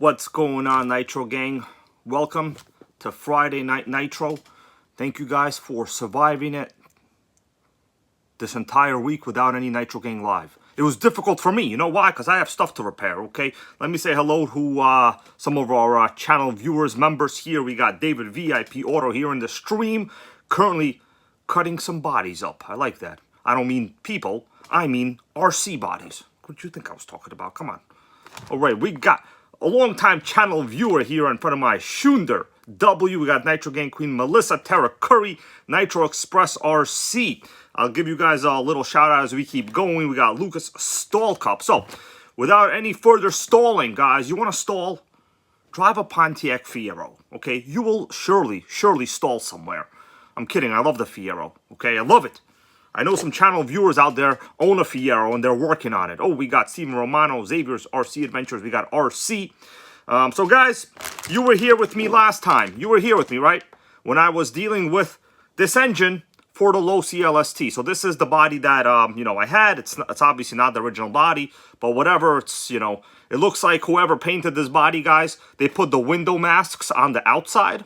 What's going on, Nitro gang? Welcome to Friday Night Nitro. Thank you guys for surviving it this entire week without any Nitro gang live. It was difficult for me. You know why? Because I have stuff to repair, okay? Let me say hello to some of our channel viewers, members here. We got David VIP Auto here in the stream, currently cutting some bodies up. I like that. I don't mean people. I mean RC bodies. What do you think I was talking about? Come on. All right, we got a long-time channel viewer here in front of my Schunder W. We got Nitro Gang Queen Melissa Tara Curry, Nitro Express RC. I'll give you guys a little shout out as we keep going. We got Lucas Stall Cup. So, without any further stalling, guys, you want to stall? Drive a Pontiac Fiero, okay? You will surely stall somewhere. I'm kidding. I love the Fiero, okay? I love it. I know some channel viewers out there own a Fiero and they're working on it. Oh, we got Steven Romano, Xavier's RC Adventures. We got RC. So, guys, you were here with me last time. You were here with me, right? When I was dealing with this engine for the LOSI LST. So this is the body that, I had. It's obviously not the original body, but whatever. It's, it looks like whoever painted this body, guys, they put the window masks on the outside.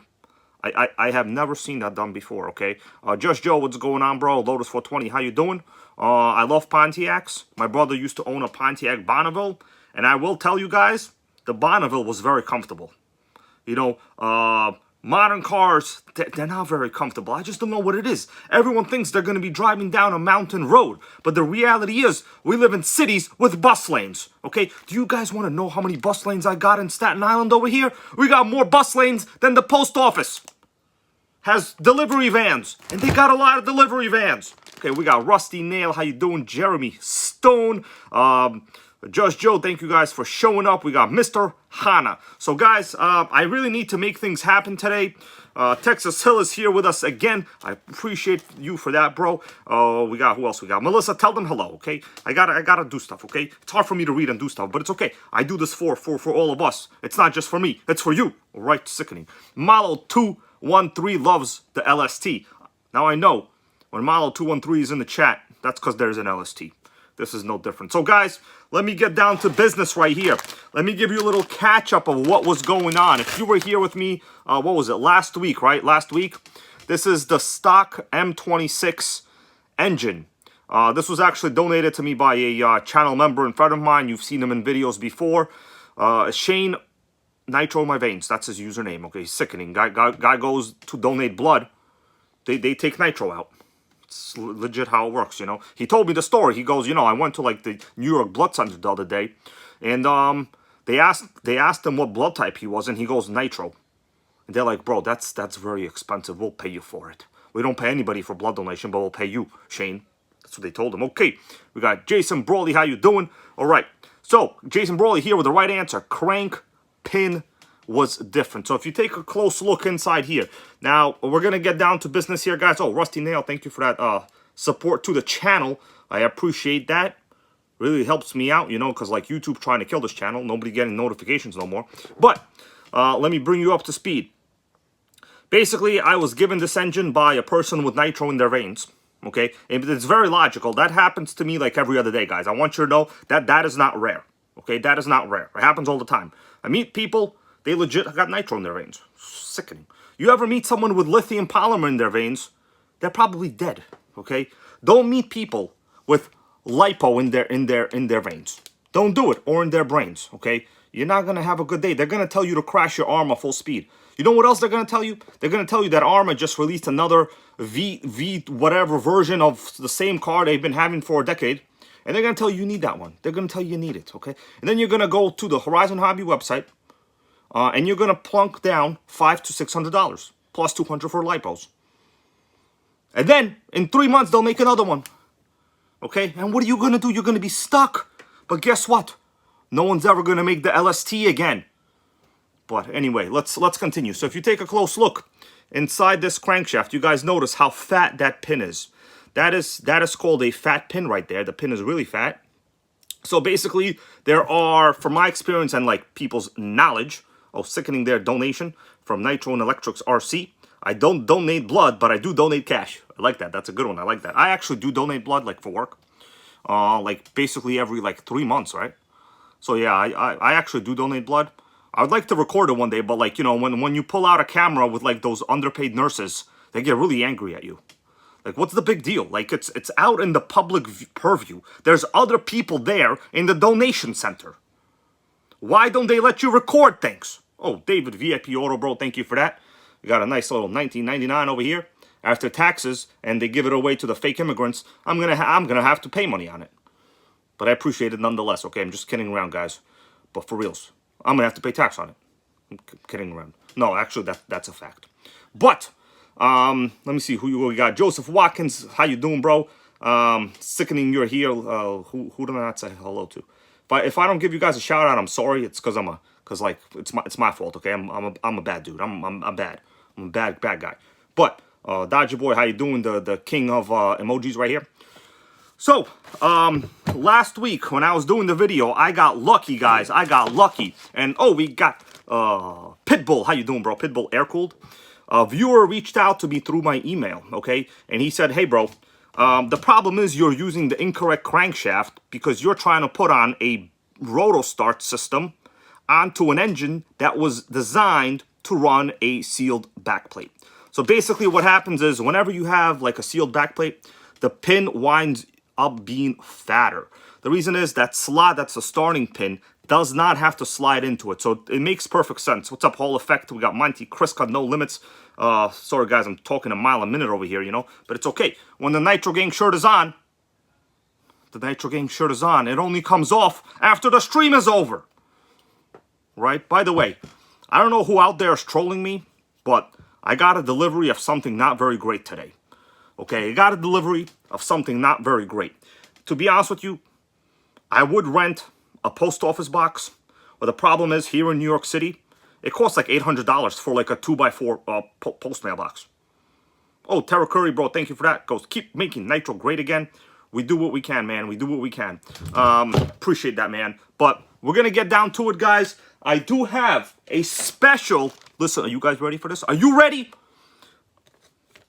I have never seen that done before, okay? Just Joe, what's going on, bro? Lotus 420, how you doing? I love Pontiacs. My brother used to own a Pontiac Bonneville, and I will tell you guys, the Bonneville was very comfortable. Modern cars, they're not very comfortable. I just don't know what it is. Everyone thinks they're going to be driving down a mountain road, but the reality is, we live in cities with bus lanes, okay? Do you guys want to know how many bus lanes I got in Staten Island over here? We got more bus lanes than the post office has delivery vans, and they got a lot of delivery vans. Okay, we got Rusty Nail, how you doing? Jeremy Stone, Just Joe, thank you guys for showing up. We got Mr. Hana. So, guys, I really need to make things happen today. Texas Hill is here with us again. I appreciate you for that, bro. We got, who else we got? Melissa, tell them hello, okay? I gotta do stuff, okay? It's hard for me to read and do stuff, but it's okay. I do this for all of us. It's not just for me. It's for you. All right, sickening. Malo 213 loves the LST. Now, I know when Malo 213 is in the chat, that's because there's an LST. This is no different. So, guys, let me get down to business right here. Let me give you a little catch-up of what was going on. If you were here with me, what was it, last week, right? Last week. This is the stock M26 engine. This was actually donated to me by a channel member and friend of mine. You've seen him in videos before. Shane Nitro in my veins. That's his username. Okay, sickening. Guy goes to donate blood. They take nitro out. It's legit how it works, He told me the story. He goes, I went to, like, the New York Blood Center the other day, and they asked him what blood type he was, and he goes, nitro. And they're like, bro, that's very expensive. We'll pay you for it. We don't pay anybody for blood donation, but we'll pay you, Shane. That's what they told him. Okay, we got Jason Brawley. How you doing? All right. So, Jason Brawley here with the right answer. Crank pin was different. So if you take a close look inside here. Now, we're going to get down to business here, guys. Oh, Rusty Nail, thank you for that support to the channel. I appreciate that. Really helps me out, because like YouTube trying to kill this channel. Nobody getting notifications no more. But let me bring you up to speed. Basically, I was given this engine by a person with nitro in their veins. Okay? And it's very logical. That happens to me like every other day, guys. I want you to know that that is not rare. Okay? That is not rare. It happens all the time. I meet people, they legit got nitro in their veins. Sickening. You ever meet someone with lithium polymer in their veins? They're probably dead. Okay? Don't meet people with lipo in their veins. Don't do it, or in their brains. Okay? You're not gonna have a good day. They're gonna tell you to crash your Arma full speed. You know what else they're gonna tell you? They're gonna tell you that Arma just released another V whatever version of the same car they've been having for a decade. And they're gonna tell you need that one. They're gonna tell you need it. Okay? And then you're gonna go to the Horizon Hobby website. And you're going to plunk down $500 to $600, plus $200 for lipos. And then, in 3 months, they'll make another one. Okay? And what are you going to do? You're going to be stuck. But guess what? No one's ever going to make the LST again. But anyway, let's continue. So if you take a close look inside this crankshaft, you guys notice how fat that pin is. That is called a fat pin right there. The pin is really fat. So basically, there are, from my experience and like people's knowledge, sickening their donation from Nitro and Electrics RC. I don't donate blood, but I do donate cash. I like that. That's a good one. I like that. I actually do donate blood, like, for work. Like, basically every, 3 months, right? So, yeah, I actually do donate blood. I'd like to record it one day, but like, you know, when you pull out a camera with like those underpaid nurses, they get really angry at you. Like, what's the big deal? Like, it's out in the public purview. There's other people there in the donation center. Why don't they let you record things? Oh, David, VIP Auto, bro, thank you for that. We got a nice little 1999 over here. After taxes, and they give it away to the fake immigrants, I'm gonna have to pay money on it. But I appreciate it nonetheless, okay? I'm just kidding around, guys. But for reals, I'm gonna have to pay tax on it. I'm kidding around. No, actually, that's a fact. But let me see who we got. Joseph Watkins, how you doing, bro? Sickening you're here. Who did I not say hello to? If I don't give you guys a shout out, I'm sorry. It's because it's my fault. Okay, I'm a bad dude. I'm bad. I'm a bad guy. But Dodger boy, how you doing? The king of emojis right here. So, last week when I was doing the video, I got lucky, guys. I got lucky. And, oh, we got Pitbull. How you doing, bro? Pitbull air-cooled. A viewer reached out to me through my email, okay? And he said, hey, bro, the problem is you're using the incorrect crankshaft because you're trying to put on a roto-start system onto an engine that was designed to run a sealed backplate. So basically what happens is whenever you have like a sealed backplate, the pin winds up being fatter. The reason is that slot, that's the starting pin, does not have to slide into it. So it makes perfect sense. What's up, Hall Effect? We got Monty, Chris got no limits. Sorry, guys, I'm talking a mile a minute over here, you know. But it's okay. When the Nitro Gang shirt is on, it only comes off after the stream is over. Right? By the way, I don't know who out there is trolling me, but I got a delivery of something not very great today. Okay, I got a delivery of something not very great. To be honest with you, I would rent a post office box, but the problem is here in New York City, it costs like $800 for like a 2x4 post mailbox. Oh, Terra Curry, bro, thank you for that. Goes, keep making Nitro great again. We do what we can, man. We do what we can. Appreciate that, man. But we're going to get down to it, guys. I do have a special... Listen, are you guys ready for this? Are you ready?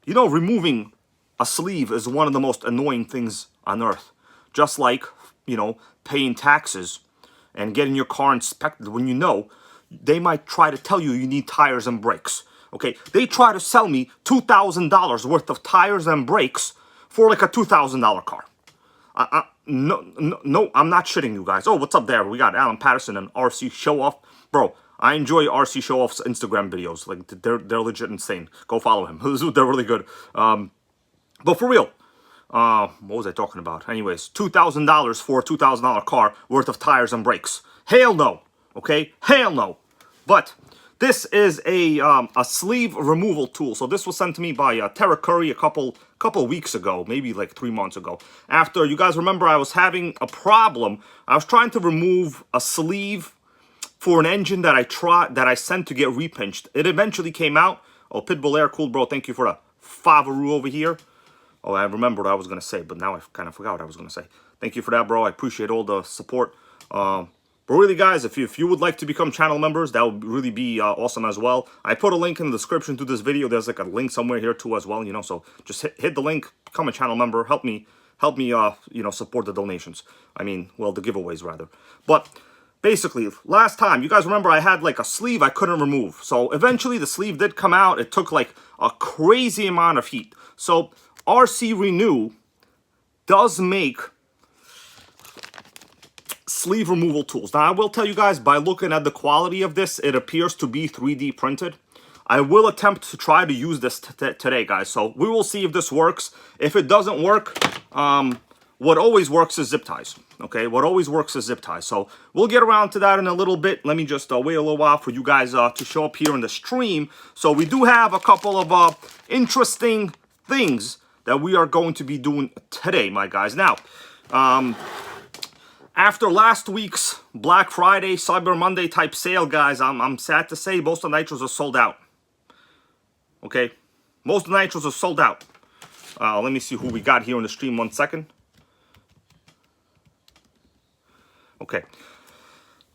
You know, removing a sleeve is one of the most annoying things on earth. Just like, you know, paying taxes and getting your car inspected when you know they might try to tell you you need tires and brakes. Okay, they try to sell me $2,000 worth of tires and brakes for like a $2,000 car. No, I'm not shitting you guys. Oh, what's up there? We got Alan Patterson and RC Show Off. Bro, I enjoy RC Show Off's Instagram videos. Like, they're legit insane. Go follow him. They're really good. But for real, what was I talking about? Anyways, $2,000 for a $2,000 car worth of tires and brakes. Hell no. Okay? Hell no. But this is a sleeve removal tool. So this was sent to me by Terra Curry a couple weeks ago, maybe like 3 months ago. After, you guys remember, I was having a problem. I was trying to remove a sleeve for an engine that I sent to get repinched. It eventually came out. Oh, Pitbull Air Cooled, bro. Thank you for the favoroo over here. Oh, I remember what I was going to say, but now I kind of forgot what I was going to say. Thank you for that, bro. I appreciate all the support. But really, guys, if you would like to become channel members, that would really be awesome as well. I put a link in the description to this video. There's like a link somewhere here too as well, you know. So just hit the link, become a channel member. Help me, you know, support the donations. I mean, well, the giveaways rather. But basically, last time, you guys remember I had like a sleeve I couldn't remove. So eventually the sleeve did come out. It took like a crazy amount of heat. So RC Renew does make sleeve removal tools. Now, I will tell you guys, by looking at the quality of this, it appears to be 3D printed. I will attempt to try to use this today, guys. So we will see if this works. If it doesn't work, what always works is zip ties. Okay, what always works is zip ties. So we'll get around to that in a little bit. Let me just wait a little while for you guys to show up here in the stream. So we do have a couple of interesting things that we are going to be doing today, my guys. Now, after last week's Black Friday, Cyber Monday type sale, guys, I'm sad to say most of the Nitros are sold out. Okay, most of the Nitros are sold out. Let me see who we got here in the stream. 1 second. Okay,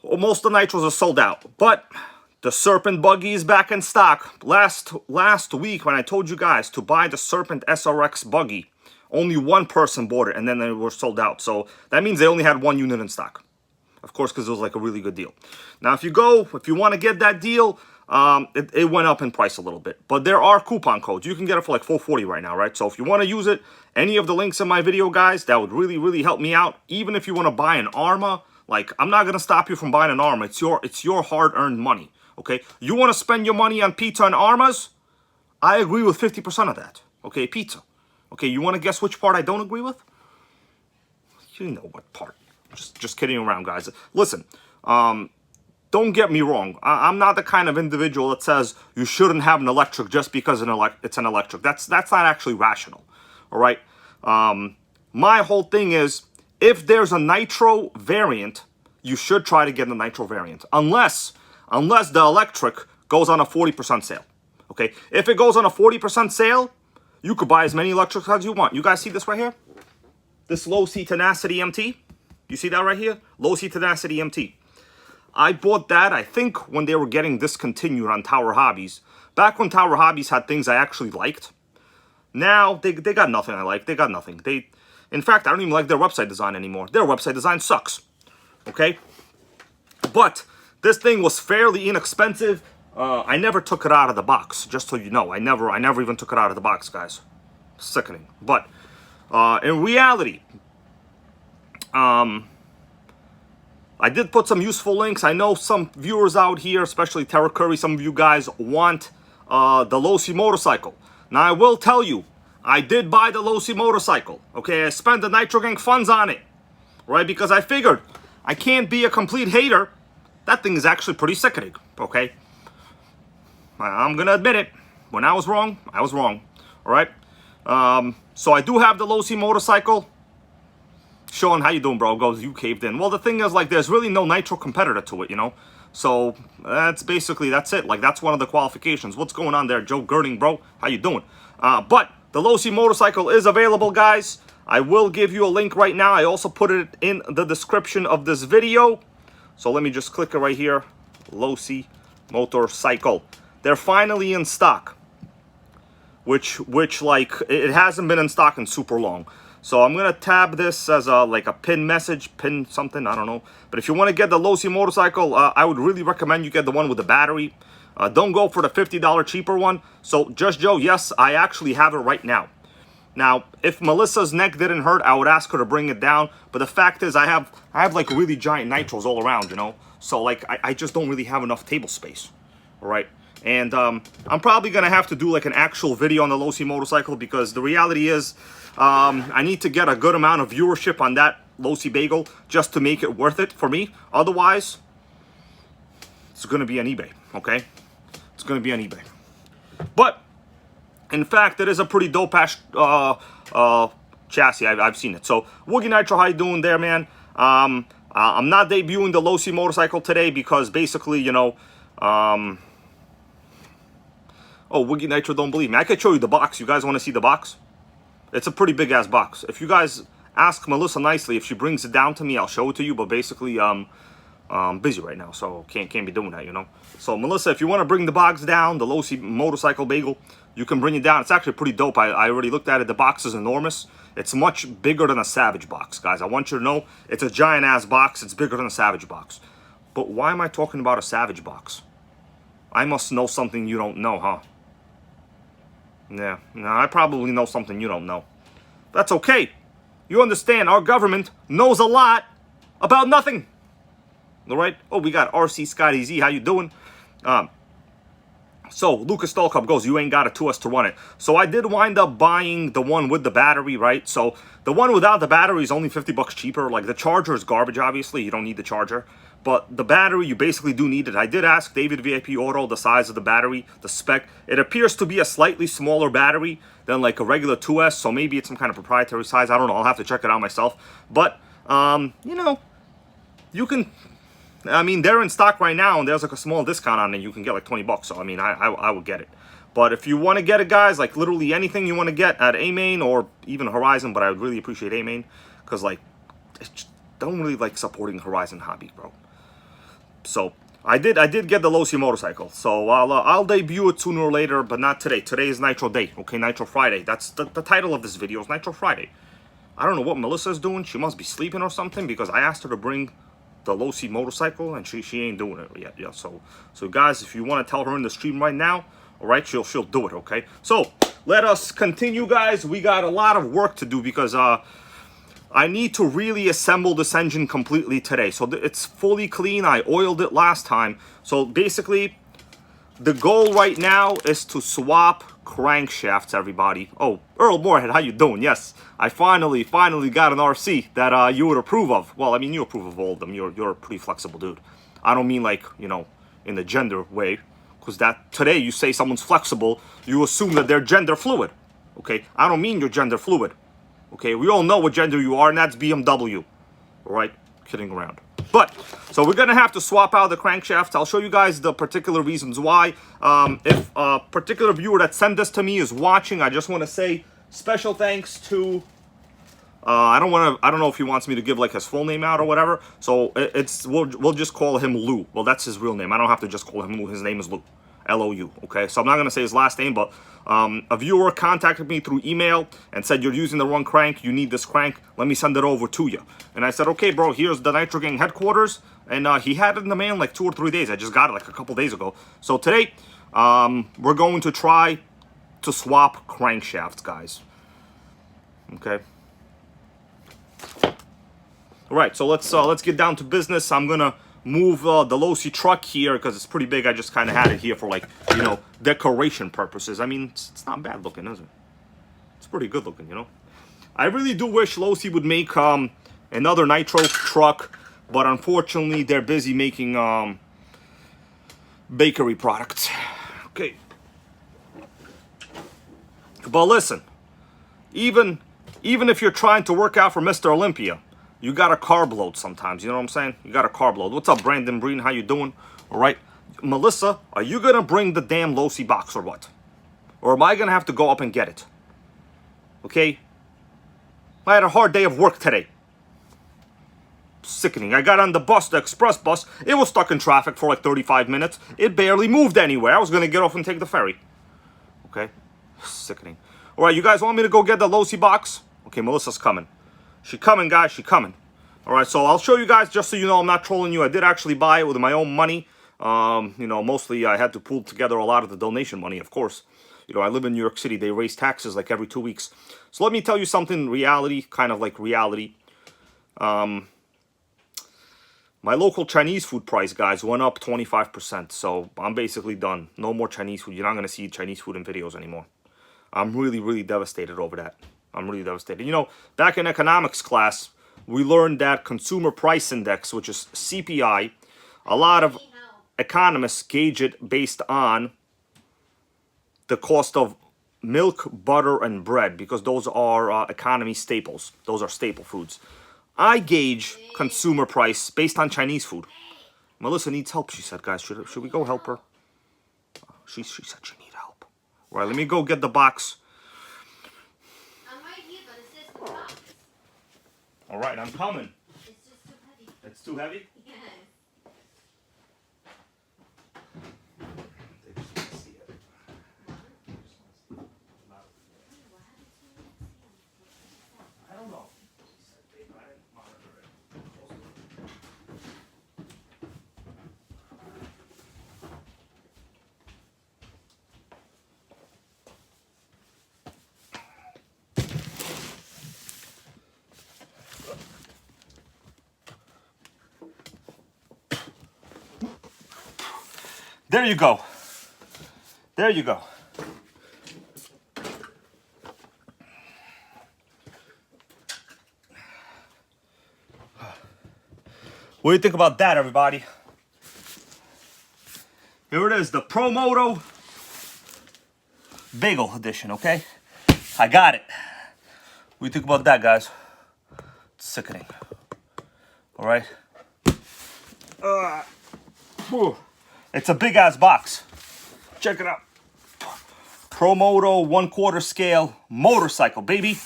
well, most of the Nitros are sold out, but the Serpent buggy is back in stock. Last week when I told you guys to buy the Serpent SRX buggy, only one person bought it, and then they were sold out. So that means they only had 1 unit in stock. Of course, because it was like a really good deal. Now, if you want to get that deal, it went up in price a little bit. But there are coupon codes. You can get it for like $4.40 right now, right? So if you want to use it, any of the links in my video, guys, that would really, really help me out. Even if you want to buy an Arma, like, I'm not going to stop you from buying an Arma. It's your hard-earned money, okay? You want to spend your money on pizza and Armas? I agree with 50% of that, okay? Pizza. Okay, you want to guess which part I don't agree with? You know what part. Just kidding around, guys. Listen, don't get me wrong. I'm not the kind of individual that says you shouldn't have an electric just because it's an electric. That's not actually rational, all right? My whole thing is, if there's a nitro variant, you should try to get a nitro variant. Unless the electric goes on a 40% sale, okay? If it goes on a 40% sale, you could buy as many electrics as you want. You guys see this right here? This LOSI Tenacity MT? You see that right here? LOSI Tenacity MT. I bought that, I think, when they were getting discontinued on Tower Hobbies. Back when Tower Hobbies had things I actually liked. Now, they got nothing I like. They got nothing. In fact, I don't even like their website design anymore. Their website design sucks. Okay? But this thing was fairly inexpensive. I never took it out of the box, just so you know. I never even took it out of the box, guys. Sickening. But in reality, I did put some useful links. I know some viewers out here, especially Tara Curry, some of you guys want the LOSI motorcycle. Now, I will tell you, I did buy the LOSI motorcycle. Okay, I spent the Nitro Gang funds on it, right? Because I figured I can't be a complete hater. That thing is actually pretty sickening, okay? I'm going to admit it. When I was wrong, I was wrong. All right? So I do have the LOSI motorcycle. Sean, how you doing, bro? Goes, you caved in. Well, the thing is, like, there's really no Nitro competitor to it, you know? So that's it. Like, that's one of the qualifications. What's going on there, Joe Girding, bro? How you doing? But the LOSI motorcycle is available, guys. I will give you a link right now. I also put it in the description of this video. So let me just click it right here. LOSI motorcycle. They're finally in stock, which like, it hasn't been in stock in super long. So I'm gonna tab this as like a pin message, pin something, I don't know. But if you want to get the LOSI motorcycle, I would really recommend you get the one with the battery. Don't go for the $50 cheaper one. So Just Joe, yes, I actually have it right now. Now, if Melissa's neck didn't hurt, I would ask her to bring it down. But the fact is, I have like really giant nitros all around, you know. So like, I just don't really have enough table space. All right. And I'm probably going to have to do like an actual video on the LOSI motorcycle, because the reality is I need to get a good amount of viewership on that LOSI bagel just to make it worth it for me. Otherwise, it's going to be on eBay, okay? It's going to be on eBay. But, in fact, it is a pretty dope-ass chassis. I've seen it. So, Woogie Nitro, how you doing there, man? I'm not debuting the LOSI motorcycle today because basically, you know... Oh, Woogie Nitro don't believe me. I could show you the box. You guys want to see the box? It's a pretty big-ass box. If you guys ask Melissa nicely, if she brings it down to me, I'll show it to you. But basically, I'm busy right now, so can't be doing that, you know? So, Melissa, if you want to bring the box down, the LOSI motorcycle bagel, you can bring it down. It's actually pretty dope. I already looked at it. The box is enormous. It's much bigger than a Savage box, guys. I want you to know it's a giant-ass box. It's bigger than a Savage box. But why am I talking about a Savage box? I must know something you don't know, huh? Yeah, no, I probably know something you don't know. That's okay. You understand, our government knows a lot about nothing. All right? Oh, we got RC Scotty Z. How you doing? So, Lucas Stallcup goes, you ain't got a 2S to run it. So, I did wind up buying the one with the battery, right? So, the one without the battery is only 50 bucks cheaper. Like, the charger is garbage, obviously. You don't need the charger. But the battery, you basically do need it. I did ask David VIP Auto the size of the battery, the spec. It appears to be a slightly smaller battery than like a regular 2S. So maybe it's some kind of proprietary size. I don't know. I'll have to check it out myself. But, you know, you can... I mean, they're in stock right now, and there's like a small discount on it. You can get like 20 bucks. So, I mean, I would get it. But if you want to get it, guys, like literally anything you want to get at A-Main or even Horizon, but I would really appreciate A-Main. Because, like, I just don't really like supporting Horizon hobby, bro. So, I did get the LOSI motorcycle. So, I'll debut it sooner or later, but not today. Today is Nitro Day, okay? Nitro Friday. That's the title of this video is Nitro Friday. I don't know what Melissa's doing. She must be sleeping or something, because I asked her to bring the LOSI motorcycle, and she ain't doing it yet. Yeah, so guys, if you want to tell her in the stream right now, all right, she'll do it. Okay, so let us continue, guys. We got a lot of work to do because I need to really assemble this engine completely today. So it's fully clean. I oiled it last time. So basically, the goal right now is to swap crankshafts, everybody. Oh, Earl Moorhead, how you doing? Yes, I finally got an RC that you would approve of. Well, I mean, you approve of all of them. You're a pretty flexible dude. I don't mean like, you know, in the gender way, because that today you say someone's flexible, you assume that they're gender fluid. Okay, I don't mean you're gender fluid. Okay, we all know what gender you are, and that's BMW. All right, kidding around. But, so we're going to have to swap out the crankshaft. I'll show you guys the particular reasons why. If a particular viewer that sent this to me is watching, I just want to say special thanks to... I don't know if he wants me to give like his full name out or whatever. So we'll just call him Lou. Well, that's his real name. I don't have to just call him Lou. His name is Lou. L-O-U, okay? So I'm not going to say his last name, but a viewer contacted me through email and said, you're using the wrong crank, you need this crank, let me send it over to you. And I said, okay, bro, here's the Nitro Gang headquarters, and he had it in the mail in like 2 or 3 days. I just got it like a couple days ago. So today, we're going to try to swap crankshafts, guys. Okay? All right, so let's get down to business. I'm going to move the LOSI truck here because it's pretty big. I just kind of had it here for, like, you know, decoration purposes. I mean, it's not bad looking, is it? It's pretty good looking, you know. I really do wish LOSI would make another Nitro truck, but unfortunately they're busy making bakery products. Okay. But listen, even if you're trying to work out for Mr. Olympia, you got a carb load sometimes, you know what I'm saying? You got a carb load. What's up, Brandon Breen? How you doing? All right. Melissa, are you going to bring the damn LOSI box or what? Or am I going to have to go up and get it? Okay? I had a hard day of work today. Sickening. I got on the bus, the express bus. It was stuck in traffic for like 35 minutes. It barely moved anywhere. I was going to get off and take the ferry. Okay? Sickening. All right, you guys want me to go get the LOSI box? Okay, Melissa's coming. She coming, guys. She coming. All right, so I'll show you guys just so you know I'm not trolling you. I did actually buy it with my own money. You know, mostly I had to pull together a lot of the donation money, of course. You know, I live in New York City. They raise taxes like every 2 weeks. So let me tell you something, reality, kind of like reality. My local Chinese food price, guys, went up 25%. So I'm basically done. No more Chinese food. You're not going to see Chinese food in videos anymore. I'm really, really devastated over that. I'm really devastated. You know, back in economics class, we learned that consumer price index, which is CPI, a lot of economists gauge it based on the cost of milk, butter, and bread, because those are economy staples. Those are staple foods. I gauge consumer price based on Chinese food. Melissa needs help, she said, guys. Should we go help her? She said she needs help. All right, let me go get the box. All right, I'm coming. It's just too heavy. It's too heavy? Yes. I don't know. There you go. There you go. What do you think about that, everybody? Here it is, the Promoto Bagel Edition, okay? I got it. What do you think about that, guys? It's sickening. All right? It's a big-ass box. Check it out. Promoto 1/4 scale motorcycle, baby.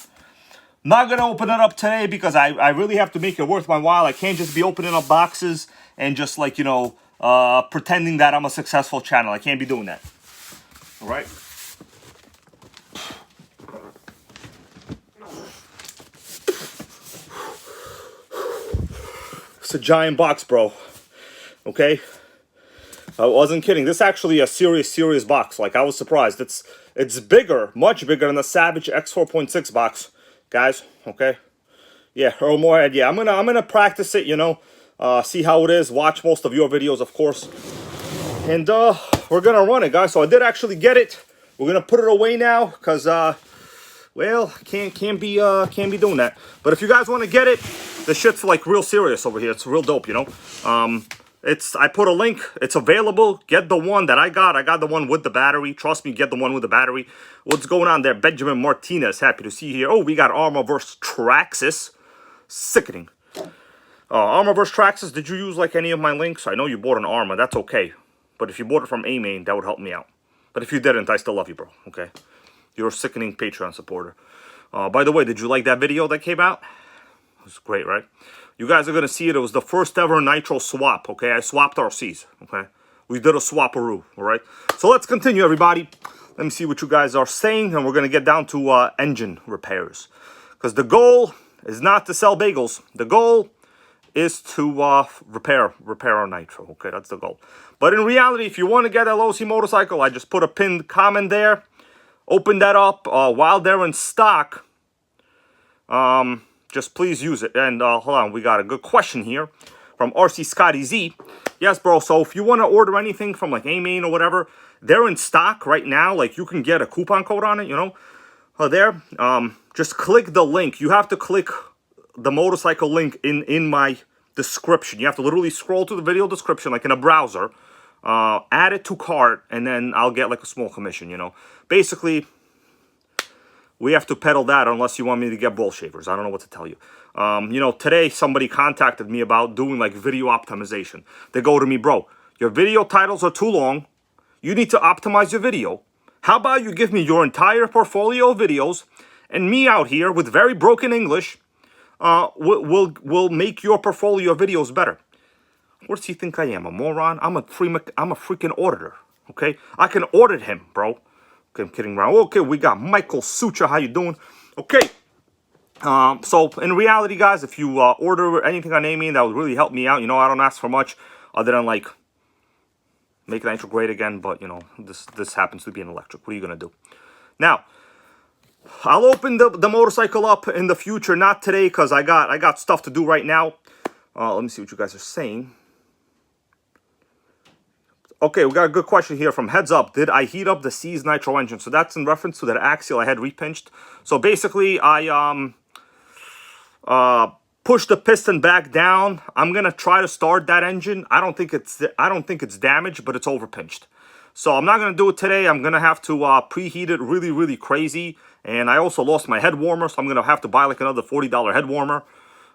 Not going to open it up today because I really have to make it worth my while. I can't just be opening up boxes and just, like, you know, pretending that I'm a successful channel. I can't be doing that. All right? It's a giant box, bro. Okay? I wasn't kidding. This is actually a serious box. Like, I was surprised. It's bigger, much bigger than the Savage X4.6 box, guys. Okay? Yeah, Earl Moorhead. Yeah, I'm gonna practice it, you know. See how it is. Watch most of your videos, of course. And we're gonna run it, guys. So I did actually get it. We're gonna put it away now, because well, can't be doing that. But if you guys want to get it, the shit's like real serious over here. It's real dope, you know. I put a link. It's available. Get the one that I got. I got the one with the battery. Trust me, get the one with the battery. What's going on there? Benjamin Martinez, happy to see you here. Oh, we got Armor vs. Traxxas. Sickening. Armor vs. Traxxas, did you use like any of my links? I know you bought an Armor. That's okay. But if you bought it from A-Main, that would help me out. But if you didn't, I still love you, bro. Okay? You're a sickening Patreon supporter. By the way, did you like that video that came out? It was great, right? You guys are going to see it. It was the first ever Nitro swap, okay? I swapped RCs, okay? We did a swap-a-roo, all right? So let's continue, everybody. Let me see what you guys are saying, and we're going to get down to engine repairs. Because the goal is not to sell bagels. The goal is to repair our Nitro, okay? That's the goal. But in reality, if you want to get a LOSI motorcycle, I just put a pinned comment there. Open that up while they're in stock. Just please use it. And hold on, we got a good question here from RC Scotty Z. Yes, bro. So if you want to order anything from like A-Main or whatever, they're in stock right now. Like you can get a coupon code on it, you know. There. Just click the link. You have to click the motorcycle link in my description. You have to literally scroll to the video description like in a browser. Add it to cart, and then I'll get like a small commission, you know. Basically, we have to peddle that unless you want me to get ball shavers. I don't know what to tell you. You know, today somebody contacted me about doing like video optimization. They go to me, bro, your video titles are too long. You need to optimize your video. How about you give me your entire portfolio of videos, and me out here with very broken English will make your portfolio of videos better. What does he think I am, a moron? I'm a freaking auditor, okay? I can audit him, bro. Okay, I'm kidding around. Okay, we got Michael Sucha. How you doing? Okay. So, in reality, guys, if you order anything on A-Main, that would really help me out. You know, I don't ask for much other than, like, make Nitro great again. But, you know, this happens to be an electric. What are you going to do? Now, I'll open the motorcycle up in the future. Not today, because I got stuff to do right now. Let me see what you guys are saying. Okay, we got a good question here from Heads Up. Did I heat up the C's Nitro engine? So that's in reference to that axial I had repinched. So basically, I pushed the piston back down. I'm gonna try to start that engine. I don't think it's damaged, but it's overpinched. So I'm not gonna do it today. I'm gonna have to preheat it really crazy. And I also lost my head warmer, so I'm gonna have to buy like another $40 head warmer.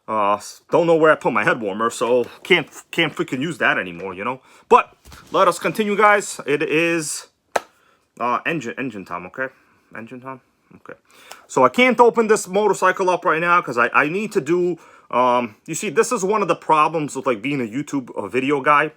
Don't know where I put my head warmer, so can't freaking use that anymore, you know. But let us continue, guys. It is engine time, okay? Engine time, okay. So I can't open this motorcycle up right now because I need to do. You see, this is one of the problems with like being a YouTube video guy.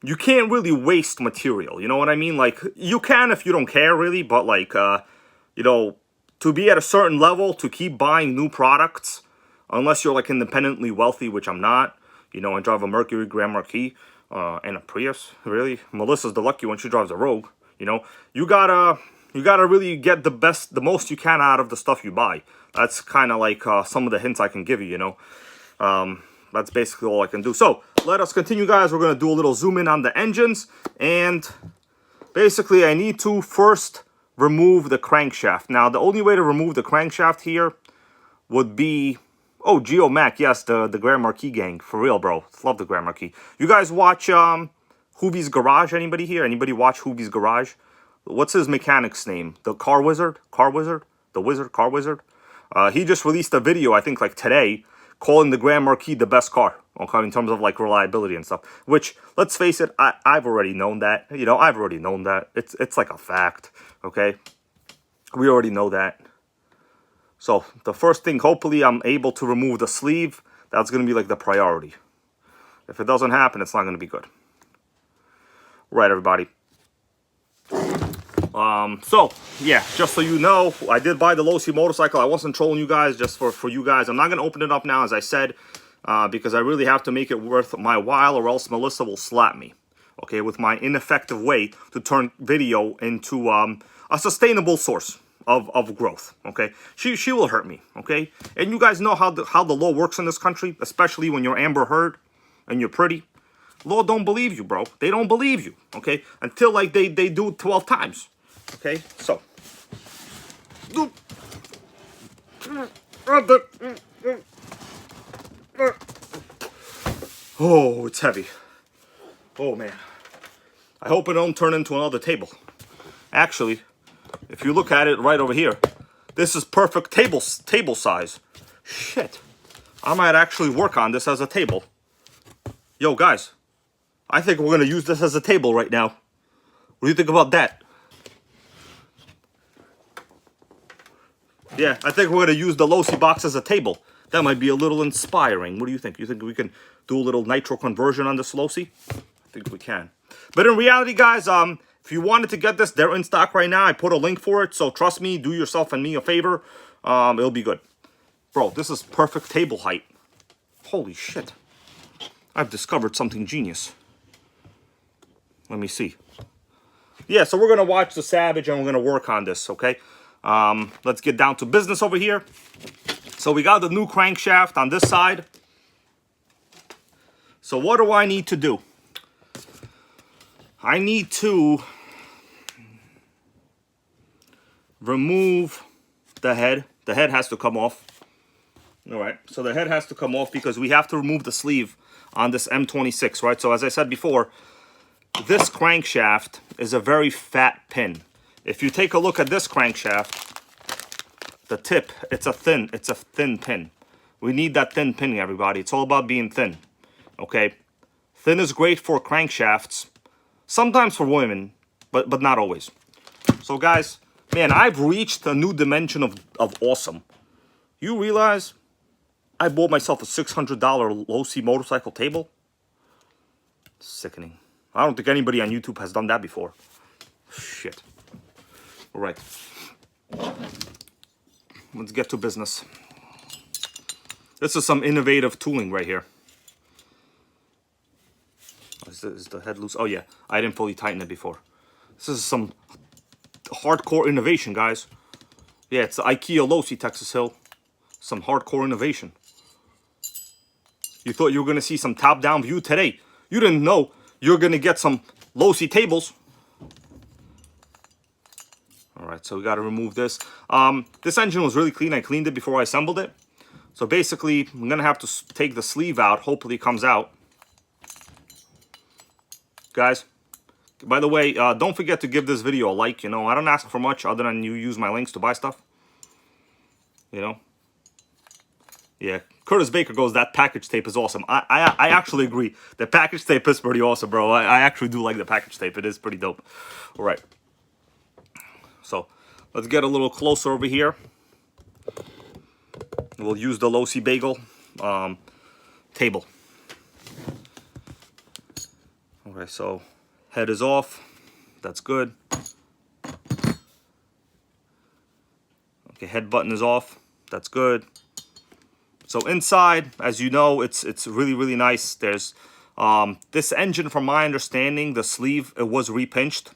You can't really waste material. You know what I mean? Like you can if you don't care really, but like you know. To be at a certain level, to keep buying new products, unless you're like independently wealthy, which I'm not, you know, I drive a Mercury Grand Marquis and a Prius, really. Melissa's the lucky one, she drives a Rogue, you know. You gotta really get the most you can out of the stuff you buy. That's kind of like some of the hints I can give you, you know. That's basically all I can do. So, let us continue, guys. We're gonna do a little zoom in on the engines, and basically I need to first remove the crankshaft. Now, the only way to remove the crankshaft here would be... Oh, Geo Mac, yes, the Grand Marquis gang. For real, bro. Love the Grand Marquis. You guys watch Hoobie's Garage? Anybody here? Anybody watch Hoobie's Garage? What's his mechanic's name? The Car Wizard? Car Wizard? The Wizard? Car Wizard? He just released a video, I think, like today, calling the Grand Marquis the best car. Okay, in terms of, like, reliability and stuff. Which, let's face it, I've already known that. You know, I've already known that. It's like a fact. Okay, we already know that. So the first thing, hopefully I'm able to remove the sleeve. That's going to be like the priority. If it doesn't happen, it's not going to be good. Right, everybody. So yeah, just so you know, I did buy the LOSI motorcycle. I wasn't trolling you guys, just for you guys. I'm not gonna open it up now, as I said, because I really have to make it worth my while, or else Melissa will slap me, okay, with my ineffective way to turn video into a sustainable source of growth. Okay, she will hurt me. Okay, and you guys know how the law works in this country, especially when you're Amber Heard and you're pretty. Law don't believe you, bro. They don't believe you. Okay, until like they do it 12 times. Okay, so. Oh, it's heavy. Oh, man. I hope it don't turn into another table. Actually, if you look at it right over here, this is perfect table size. Shit. I might actually work on this as a table. Yo, guys. I think we're going to use this as a table right now. What do you think about that? Yeah, I think we're going to use the LOSI box as a table. That might be a little inspiring. What do you think? You think we can do a little nitro conversion on this LOSI? I think we can. But in reality, guys, if you wanted to get this, they're in stock right now. I put a link for it. So trust me, do yourself and me a favor. It'll be good. Bro, this is perfect table height. Holy shit. I've discovered something genius. Let me see. Yeah, so we're going to watch the Savage and we're going to work on this, okay? Let's get down to business over here. So we got the new crankshaft on this side. So what do I need to do? I need to remove the head. The head has to come off. All right, so the head has to come off because we have to remove the sleeve on this M26, right? So as I said before, this crankshaft is a very fat pin. If you take a look at this crankshaft, the tip, it's a thin pin. We need that thin pin, everybody. It's all about being thin, okay? Thin is great for crankshafts, sometimes for women, but not always. So guys, man, I've reached a new dimension of awesome. You realize I bought myself a $600 LOSI motorcycle table? Sickening. I don't think anybody on YouTube has done that before. Shit. All right. Let's get to business. This is some innovative tooling right here. Is the head loose? Oh yeah, I didn't fully tighten it before. This is some hardcore innovation, guys. Yeah, it's the IKEA LOSI Texas Hill. Some hardcore innovation. You thought you were going to see some top-down view today. You didn't know you're going to get some LOSI tables. All right, so we got to remove this. This engine was really clean. I cleaned it before I assembled it. So basically, I'm going to have to take the sleeve out. Hopefully it comes out. Guys, by the way, don't forget to give this video a like. You know, I don't ask for much other than you use my links to buy stuff. You know? Yeah, Curtis Baker goes, that package tape is awesome. I actually agree. The package tape is pretty awesome, bro. I actually do like the package tape. It is pretty dope. All right. So, let's get a little closer over here. We'll use the LOSI bagel table. Okay, so head is off. That's good. Okay, head button is off. That's good. So inside, as you know, it's really, really nice. There's this engine, from my understanding, the sleeve, it was repinched.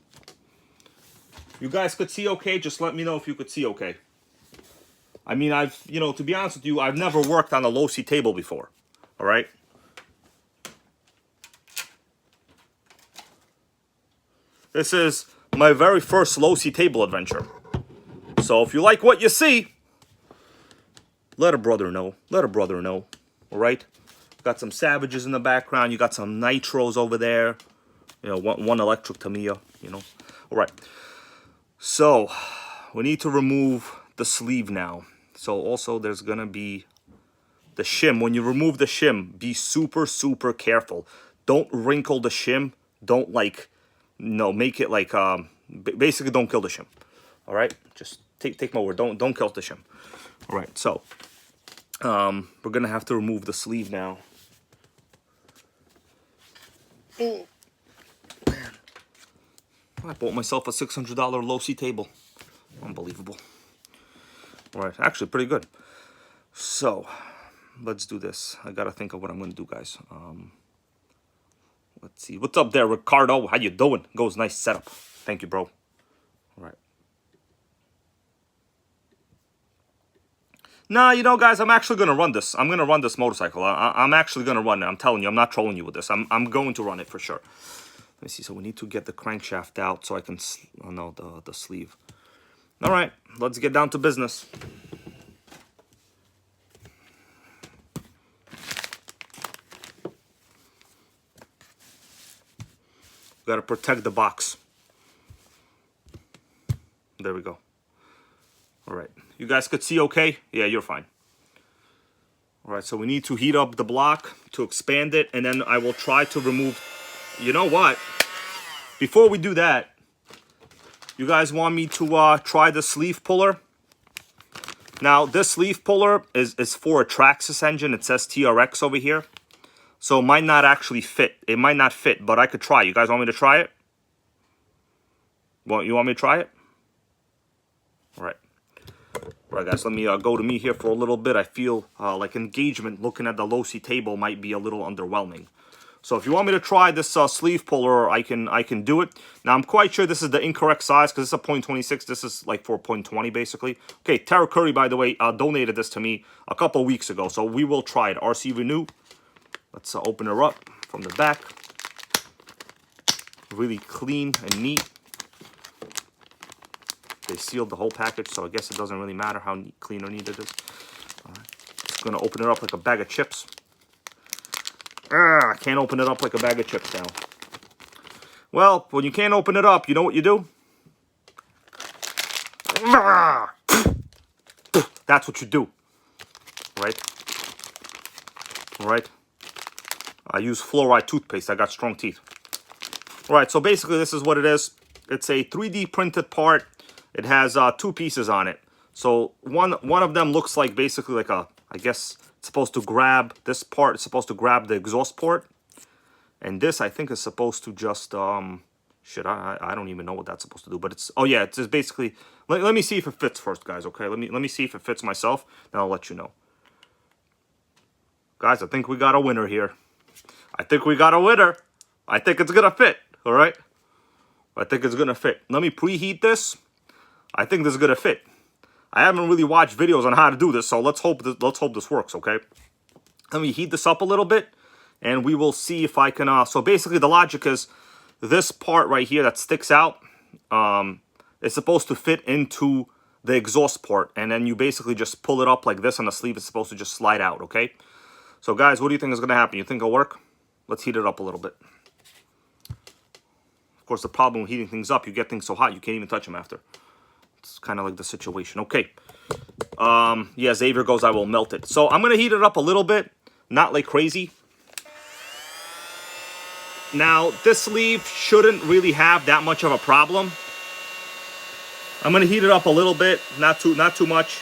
You guys could see okay? Just let me know if you could see okay. I mean, you know, to be honest with you, I've never worked on a LOSI table before. All right? This is my very first LOSI table adventure. So if you like what you see, let a brother know. Let a brother know. All right? Got some Savages in the background. You got some Nitros over there. You know, one electric Tamiya, you know. All right. So, we need to remove the sleeve now. So, also, there's going to be the shim. When you remove the shim, be super, super careful. Don't wrinkle the shim. Don't, like, no, make it like, basically, don't kill the shim. All right? Just take my word. Don't kill the shim. All right, so we're gonna have to remove the sleeve now. Oh, man. I bought myself a $600 LOSI table. Unbelievable. All right, actually pretty good. So, let's do this. I gotta think of what I'm gonna do, guys. Let's see. What's up there, Ricardo? How you doing? Goes nice setup. Thank you, bro. All right. Nah, you know, guys, I'm actually gonna run this. I'm gonna run this motorcycle. I'm actually gonna run it. I'm telling you, I'm not trolling you with this. I'm going to run it for sure. Let me see. So we need to get the crankshaft out so I can. Oh no, the sleeve. All right, let's get down to business. Got to protect the box. There we go. All right. You guys could see okay? Yeah, you're fine. All right, so we need to heat up the block to expand it, and then I will try to remove... You know what? Before we do that, you guys want me to try the sleeve puller? Now, this sleeve puller is for a Traxxas engine. It says TRX over here. So it might not actually fit. It might not fit, but I could try. You guys want me to try it? Well, you want me to try it? All right. All right, guys, let me go to me here for a little bit. I feel like engagement looking at the LOSI table might be a little underwhelming. So if you want me to try this sleeve puller, I can do it. Now, I'm quite sure this is the incorrect size because it's a 0.26. This is like for 0.20, basically. Okay, Tara Curry, by the way, donated this to me a couple weeks ago. So we will try it. RC Renew. Let's open her up from the back. Really clean and neat. They sealed the whole package, so I guess it doesn't really matter how clean or neat it is. All right. Just going to open it up like a bag of chips. I can't open it up like a bag of chips now. Well, when you can't open it up, you know what you do? That's what you do. Right? All right? I use fluoride toothpaste. I got strong teeth. All right, so basically this is what it is. It's a 3D printed part. It has 2 pieces on it. So one of them looks like basically like a, I guess it's supposed to grab this part. It's supposed to grab the exhaust port. And this, I think, is supposed to just, shit, I don't even know what that's supposed to do. But it's, oh yeah, it's just basically, let me see if it fits first, guys, okay? Let me see if it fits myself, then I'll let you know. Guys, I think we got a winner here. I think we got a winner. I think it's gonna fit, all right? I think it's gonna fit. Let me preheat this. I think this is gonna fit. I haven't really watched videos on how to do this, so let's hope this works, okay? Let me heat this up a little bit, and we will see if I can. So basically, the logic is this part right here that sticks out is supposed to fit into the exhaust port, and then you basically just pull it up like this, and the sleeve is supposed to just slide out, okay? So guys, what do you think is gonna happen? You think it'll work? Let's heat it up a little bit. Of course, the problem with heating things up, you get things so hot you can't even touch them after. It's kind of like the situation. Okay. Yeah, Xavier goes, I will melt it. So I'm going to heat it up a little bit. Not like crazy. Now, this sleeve shouldn't really have that much of a problem. I'm going to heat it up a little bit. Not too much.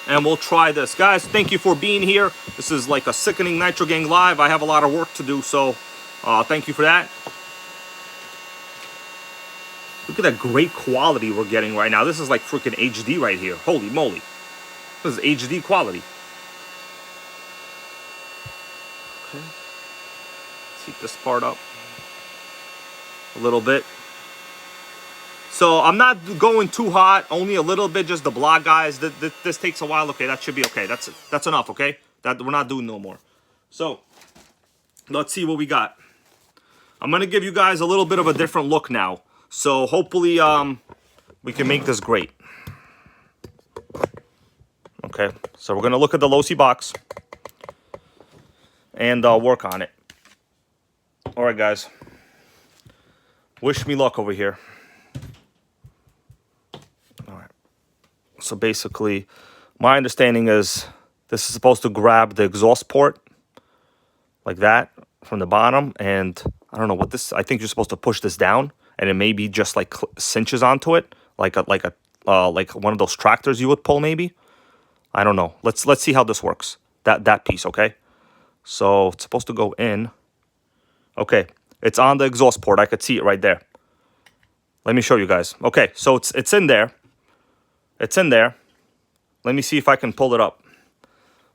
And we'll try this. Guys, thank you for being here. This is like a sickening Nitro Gang Live. I have a lot of work to do, so thank you for that. Look at that great quality we're getting right now. This is like freaking HD right here. Holy moly. This is HD quality. Okay. Let's heat this part up a little bit. So I'm not going too hot, only a little bit, just the block, guys. This takes a while. Okay, that should be okay. That's enough, okay? That we're not doing no more. So let's see what we got. I'm gonna give you guys a little bit of a different look now. So hopefully we can make this great. Okay, so we're gonna look at the LOSI box and work on it. All right, guys. Wish me luck over here. So basically, my understanding is this is supposed to grab the exhaust port like that from the bottom. And I don't know what this, I think you're supposed to push this down and it maybe just like cinches onto it like one of those tractors you would pull maybe. I don't know. Let's see how this works. That piece, okay? So it's supposed to go in. Okay, it's on the exhaust port. I could see it right there. Let me show you guys. Okay, so it's in there. It's in there. Let me see if I can pull it up.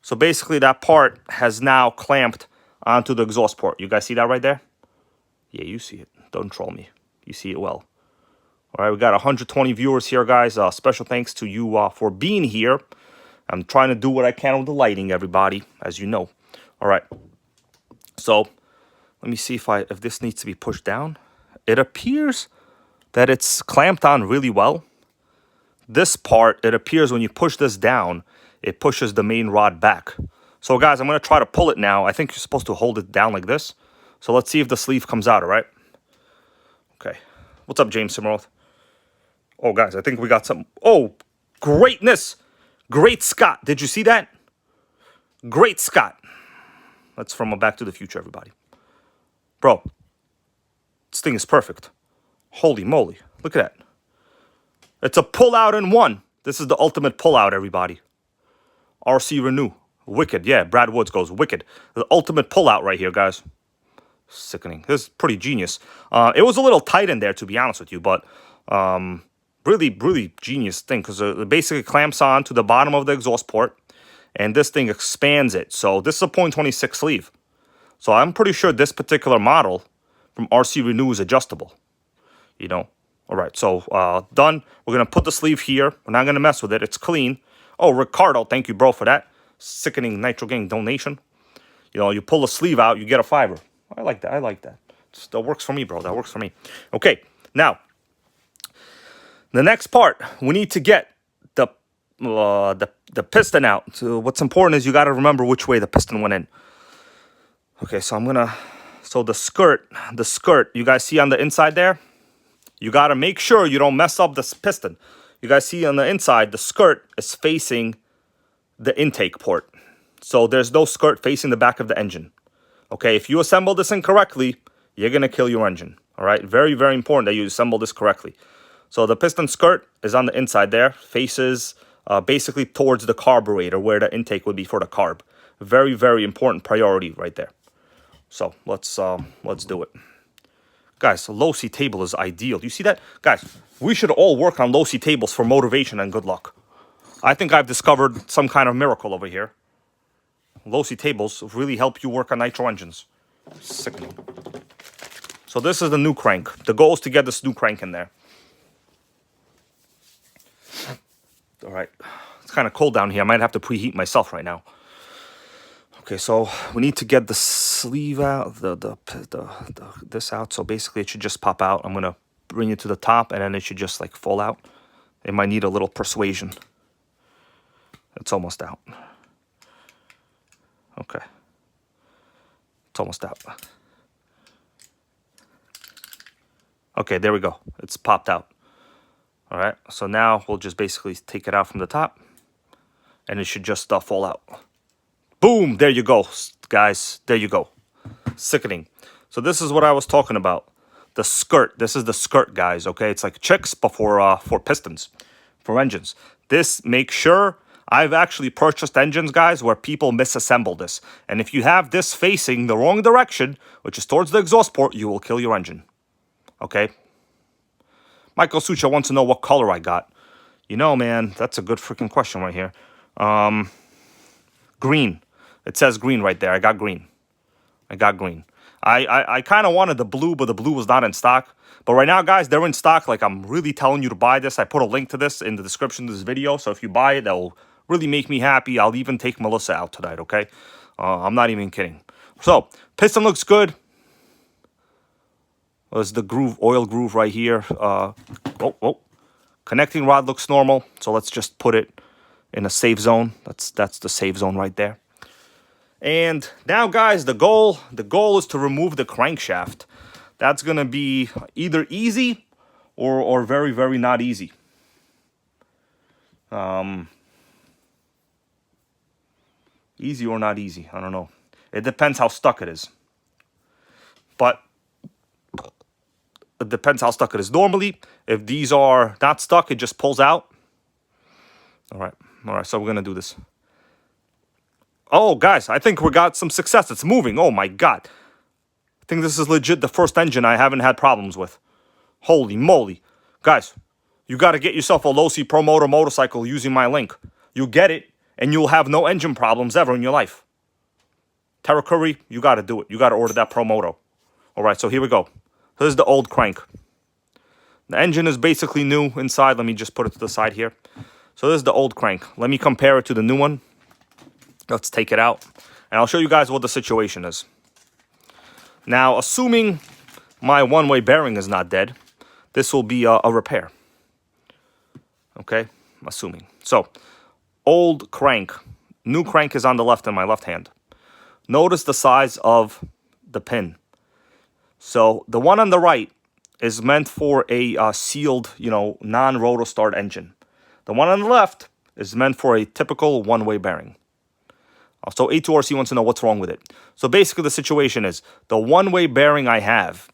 So basically that part has now clamped onto the exhaust port. You guys see that right there? Yeah, you see it. Don't troll me. You see it well. All right, we got 120 viewers here, guys. Special thanks to you for being here. I'm trying to do what I can with the lighting, everybody, as you know. All right. So let me see if this needs to be pushed down. It appears that it's clamped on really well. This part, it appears when you push this down, it pushes the main rod back. So guys, I'm going to try to pull it now. I think you're supposed to hold it down like this. So let's see if the sleeve comes out, all right? Okay. What's up, James Simroth? Oh, guys, I think we got some... Oh, greatness! Great Scott. Did you see that? Great Scott. That's from Back to the Future, everybody. Bro, this thing is perfect. Holy moly. Look at that. It's a pull-out in one. This is the ultimate pull-out, everybody. RC Renew. Wicked. Yeah, Brad Woods goes wicked. The ultimate pull-out right here, guys. Sickening. This is pretty genius. It was a little tight in there, to be honest with you, but really, really genius thing, because it basically clamps on to the bottom of the exhaust port, and this thing expands it. So this is a .26 sleeve. So I'm pretty sure this particular model from RC Renew is adjustable. You know. All right, so done. We're going to put the sleeve here. We're not going to mess with it. It's clean. Oh, Ricardo, thank you, bro, for that. Sickening Nitro Gang donation. You know, you pull the sleeve out, you get a $5. I like that. I like that. That works for me, bro. That works for me. Okay, now, the next part, we need to get the piston out. So what's important is you got to remember which way the piston went in. Okay, so I'm going to... So the skirt, you guys see on the inside there? You got to make sure you don't mess up this piston. You guys see on the inside, the skirt is facing the intake port. So there's no skirt facing the back of the engine. Okay, if you assemble this incorrectly, you're going to kill your engine. All right, very, very important that you assemble this correctly. So the piston skirt is on the inside there, faces basically towards the carburetor where the intake would be for the carb. Very, very important priority right there. So let's do it. Guys, a LOSI table is ideal. You see that? Guys, we should all work on LOSI tables for motivation and good luck. I think I've discovered some kind of miracle over here. LOSI tables really help you work on nitro engines. Sickening. So this is the new crank. The goal is to get this new crank in there. All right. It's kind of cold down here. I might have to preheat myself right now. Okay, so we need to get the sleeve out, this out. So basically it should just pop out. I'm going to bring it to the top, and then it should just like fall out. It might need a little persuasion. It's almost out. Okay. It's almost out. Okay, there we go. It's popped out. All right, so now we'll just basically take it out from the top, and it should just fall out. Boom! There you go, guys. There you go. Sickening. So this is what I was talking about. The skirt. This is the skirt, guys, okay? It's like chicks, but for pistons, for engines. This, make sure... I've actually purchased engines, guys, where people misassemble this. And if you have this facing the wrong direction, which is towards the exhaust port, you will kill your engine. Okay? Michael Sucha wants to know what color I got. You know, man, that's a good freaking question right here. Green. It says green right there. I got green. I got green. I kind of wanted the blue, but the blue was not in stock. But right now, guys, they're in stock. Like, I'm really telling you to buy this. I put a link to this in the description of this video. So if you buy it, that will really make me happy. I'll even take Melissa out tonight, okay? I'm not even kidding. So, piston looks good. There's the groove, oil groove right here. Connecting rod looks normal. So let's just put it in a safe zone. That's the safe zone right there. And now, guys, the goal is to remove the crankshaft. That's going to be either easy or very, very not easy. Easy or not easy, I don't know. It depends how stuck it is. But it depends how stuck it is. Normally, if these are not stuck, it just pulls out. All right, so we're going to do this. Oh, guys, I think we got some success. It's moving. Oh, my God. I think this is legit the first engine I haven't had problems with. Holy moly. Guys, you got to get yourself a LOSI Pro Motor motorcycle using my link. You get it, and you'll have no engine problems ever in your life. Terra Curry, you got to do it. You got to order that Pro Moto. All right, so here we go. This is the old crank. The engine is basically new inside. Let me just put it to the side here. So this is the old crank. Let me compare it to the new one. Let's take it out. And I'll show you guys what the situation is. Now, assuming my one-way bearing is not dead, this will be a repair. Okay, assuming. So, old crank. New crank is on the left in my left hand. Notice the size of the pin. So, the one on the right is meant for a sealed, non-rotor start engine. The one on the left is meant for a typical one-way bearing. So A2RC wants to know what's wrong with it. So basically the situation is the one-way bearing I have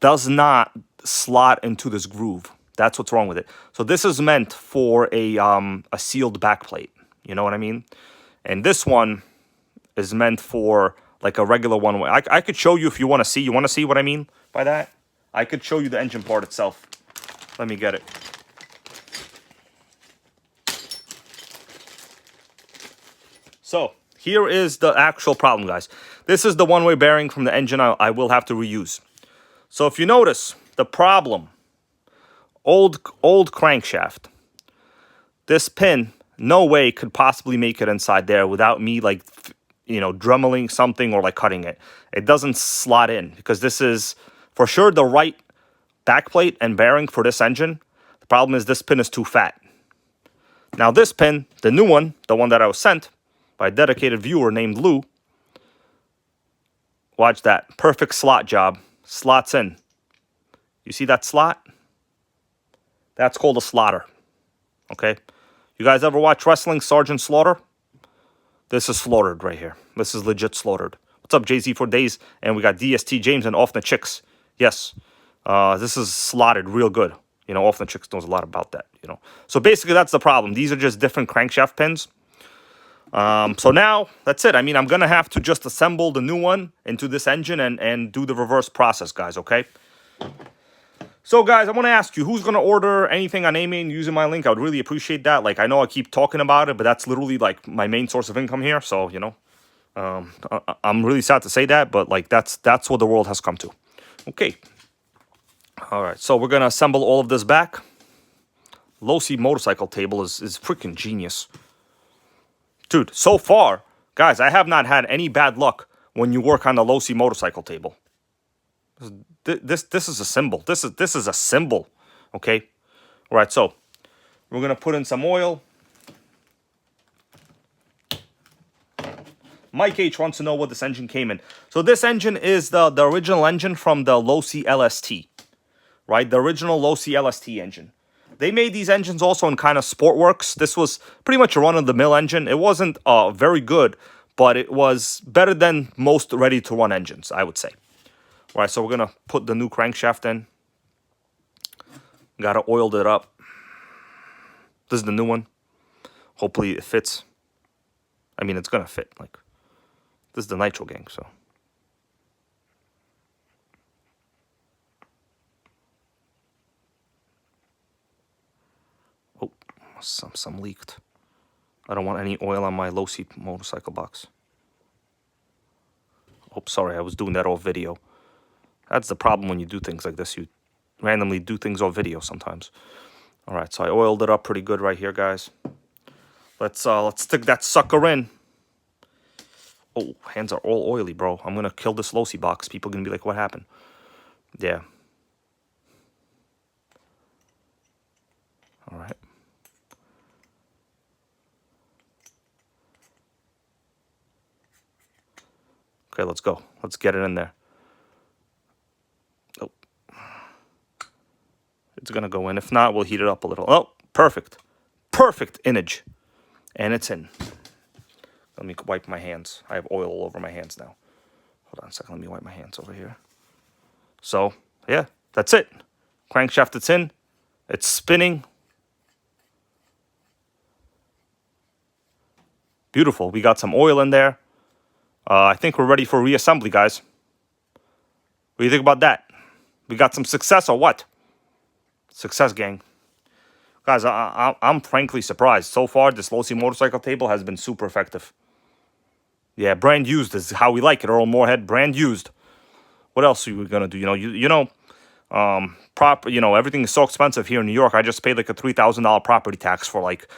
does not slot into this groove. That's what's wrong with it. So this is meant for a sealed backplate. You know what I mean? And this one is meant for like a regular one-way. I could show you if you want to see. You want to see what I mean by that? I could show you the engine part itself. Let me get it. So, here is the actual problem, guys. This is the one-way bearing from the engine I will have to reuse. So, if you notice, the problem, old crankshaft. This pin, no way could possibly make it inside there without me, like, dremeling something or, like, cutting it. It doesn't slot in because this is, for sure, the right backplate and bearing for this engine. The problem is this pin is too fat. Now, this pin, the new one, the one that I was sent, by a dedicated viewer named Lou. Watch that. Perfect slot job. Slots in. You see that slot? That's called a slotter. Okay? You guys ever watch wrestling, Sergeant Slaughter? This is slaughtered right here. This is legit slaughtered. What's up, Jay-Z for days? And we got DST James and Off the Chicks. Yes. This is slotted real good. Off the Chicks knows a lot about that. So basically that's the problem. These are just different crankshaft pins. So now, that's it. I mean, I'm going to have to just assemble the new one into this engine and do the reverse process, guys, okay? So, guys, I want to ask you, who's going to order anything on AMain using my link? I would really appreciate that. Like, I know I keep talking about it, but that's literally, like, my main source of income here. So, I'm really sad to say that, but, like, that's what the world has come to. Okay. All right, so we're going to assemble all of this back. LOSI motorcycle table is freaking genius. Dude, so far, guys, I have not had any bad luck when you work on the LOSI motorcycle table. This is a symbol. This is a symbol, okay? All right, so we're going to put in some oil. Mike H wants to know what this engine came in. So this engine is the original engine from the LOSI LST, right? The original LOSI LST engine. They made these engines also in kind of sport works. This was pretty much a run-of-the-mill engine. It wasn't very good, but it was better than most ready-to-run engines, I would say. All right, so we're going to put the new crankshaft in. Got to oil it up. This is the new one. Hopefully it fits. I mean, it's going to fit. Like, this is the Nitro gang, so. Some leaked. I don't want any oil on my LOSI motorcycle box. Oh, sorry, I was doing that off video. That's the problem when you do things like this. You randomly do things off video sometimes. All right, so I oiled it up pretty good right here, guys. Let's stick that sucker in. Oh, hands are all oily, bro. I'm gonna kill this LOSI box. People are gonna be like, what happened? Yeah. All right. Okay, let's go. Let's get it in there. Oh. It's going to go in. If not, we'll heat it up a little. Oh, perfect. Perfect image. And it's in. Let me wipe my hands. I have oil all over my hands now. Hold on a second. Let me wipe my hands over here. So, yeah, that's it. Crankshaft, it's in. It's spinning. Beautiful. We got some oil in there. I think we're ready for reassembly, guys. What do you think about that? We got some success or what? Success, gang. Guys, I'm frankly surprised. So far, this LOSI motorcycle table has been super effective. Yeah, brand used is how we like it. Earl Moorhead, brand used. What else are we gonna do? Everything is so expensive here in New York. I just paid like a $3,000 property tax for like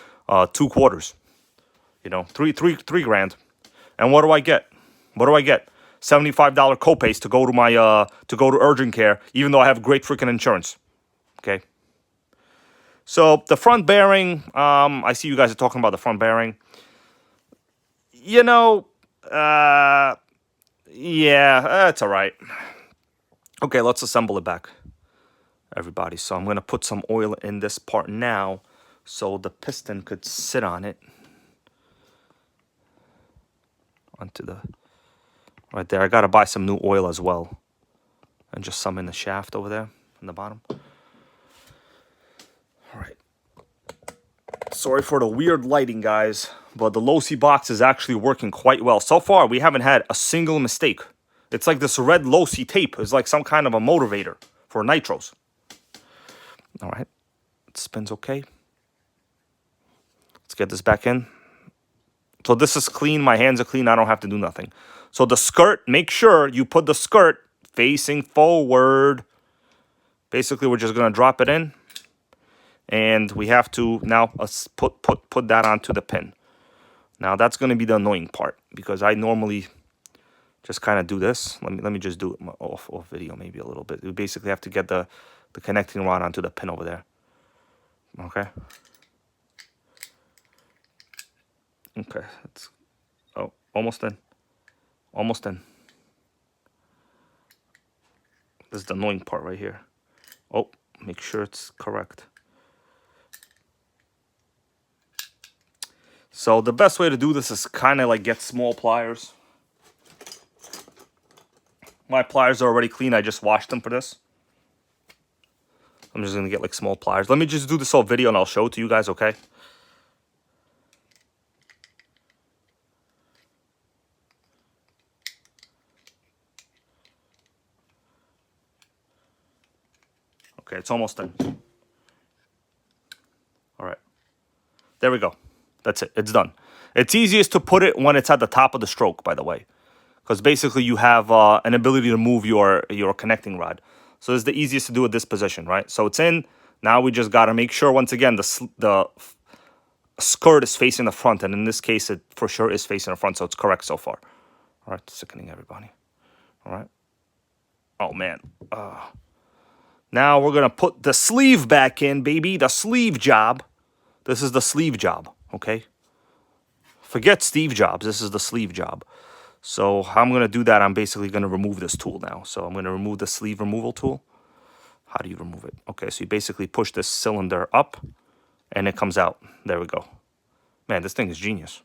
2 quarters. Three grand. And what do I get? $75 copays to go to my urgent care, even though I have great freaking insurance. Okay. So the front bearing, I see you guys are talking about the front bearing. Yeah, it's all right. Okay, let's assemble it back, everybody. So I'm going to put some oil in this part now so the piston could sit on it. Onto the... Right there. I got to buy some new oil as well. And just some in the shaft over there in the bottom. All right. Sorry for the weird lighting, guys. But the LOSI box is actually working quite well. So far, we haven't had a single mistake. It's like this red LOSI tape is like some kind of a motivator for nitros. All right. It spins okay. Let's get this back in. So this is clean. My hands are clean. I don't have to do nothing. So the skirt, make sure you put the skirt facing forward. Basically, we're just going to drop it in. And we have to now put that onto the pin. Now, that's going to be the annoying part because I normally just kind of do this. Let me just do it off video maybe a little bit. We basically have to get the connecting rod onto the pin over there. Okay. Okay. It's almost in. Almost in. This is the annoying part right here. Oh, make sure it's correct. So the best way to do this is kind of like get small pliers. My pliers are already clean. I just washed them for this. I'm just going to get like small pliers. Let me just do this whole video and I'll show it to you guys, okay? Okay, it's almost done. All right. There we go. That's it. It's done. It's easiest to put it when it's at the top of the stroke, by the way. Because basically you have an ability to move your connecting rod. So it's the easiest to do at this position, right? So it's in. Now we just got to make sure, once again, the skirt is facing the front. And in this case, it for sure is facing the front. So it's correct so far. All right. Sickening, everybody. All right. Oh, man. Now we're going to put the sleeve back in, baby. The sleeve job. This is the sleeve job, okay? Forget Steve Jobs. This is the sleeve job. So how I'm going to do that, I'm basically going to remove this tool now. So I'm going to remove the sleeve removal tool. How do you remove it? Okay, so you basically push this cylinder up, and it comes out. There we go. Man, this thing is genius.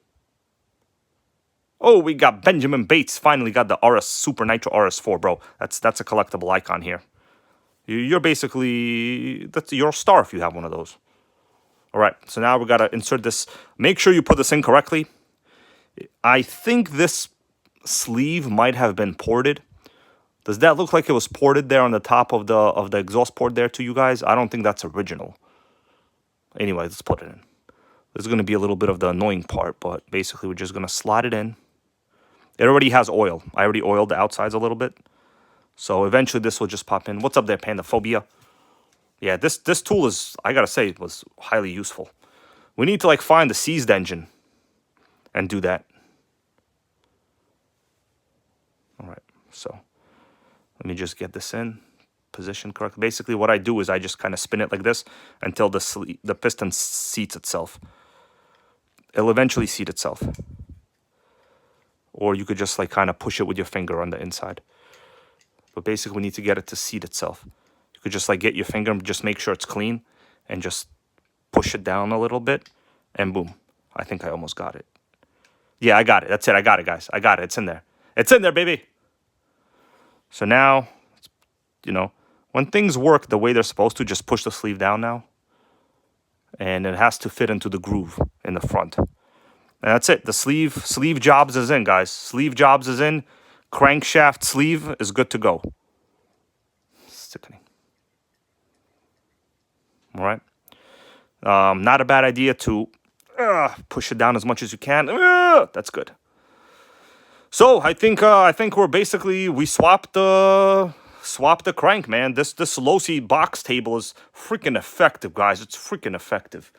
Oh, we got Benjamin Bates. Finally got the RS Super Nitro RS4, bro. That's a collectible icon here. You're basically... That's your star if you have one of those. All right, so now we got to insert this. Make sure you put this in correctly. I think this sleeve might have been ported. Does that look like it was ported there on the top of the exhaust port there to you guys? I don't think that's original. Anyway, let's put it in. This is going to be a little bit of the annoying part, but basically we're just going to slide it in. It already has oil. I already oiled the outsides a little bit. So eventually this will just pop in. What's up there, Pandaphobia? Yeah, this tool is, I gotta say, it was highly useful. We need to like find the seized engine and do that. All right, so let me just get this in position correctly. Basically, what I do is I just kind of spin it like this until the piston seats itself. It'll eventually seat itself. Or you could just like kind of push it with your finger on the inside. But basically, we need to get it to seat itself. You could just like get your finger and just make sure it's clean and just push it down a little bit and boom. I think I almost got it. Yeah, I got it. That's it. I got it, guys. I got it. It's in there. It's in there, baby. So now, when things work the way they're supposed to, just push the sleeve down now. And it has to fit into the groove in the front. And that's it. The sleeve jobs is in, guys. Sleeve jobs is in. Crankshaft sleeve is good to go. Sickening. All right. Not a bad idea to push it down as much as you can. That's good. So I think we're basically we swapped the crank, man. This LOSI box table is freaking effective, guys. It's freaking effective.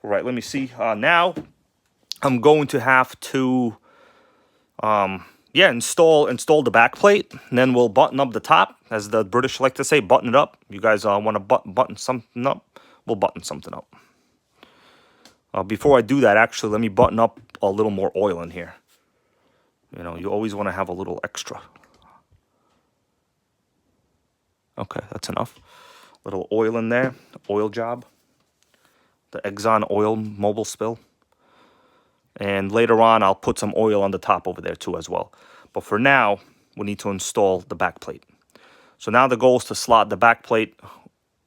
All right, let me see. Now I'm going to have to install the back plate, and then we'll button up the top, as the British like to say, button it up. You guys want to button something up? We'll button something up. Before I do that, actually, let me button up a little more oil in here. You know, you always want to have a little extra. Okay, that's enough. Little oil in there, oil job. The Exxon oil mobile spill. And later on, I'll put some oil on the top over there too as well. But for now, we need to install the back plate. So now the goal is to slot the back plate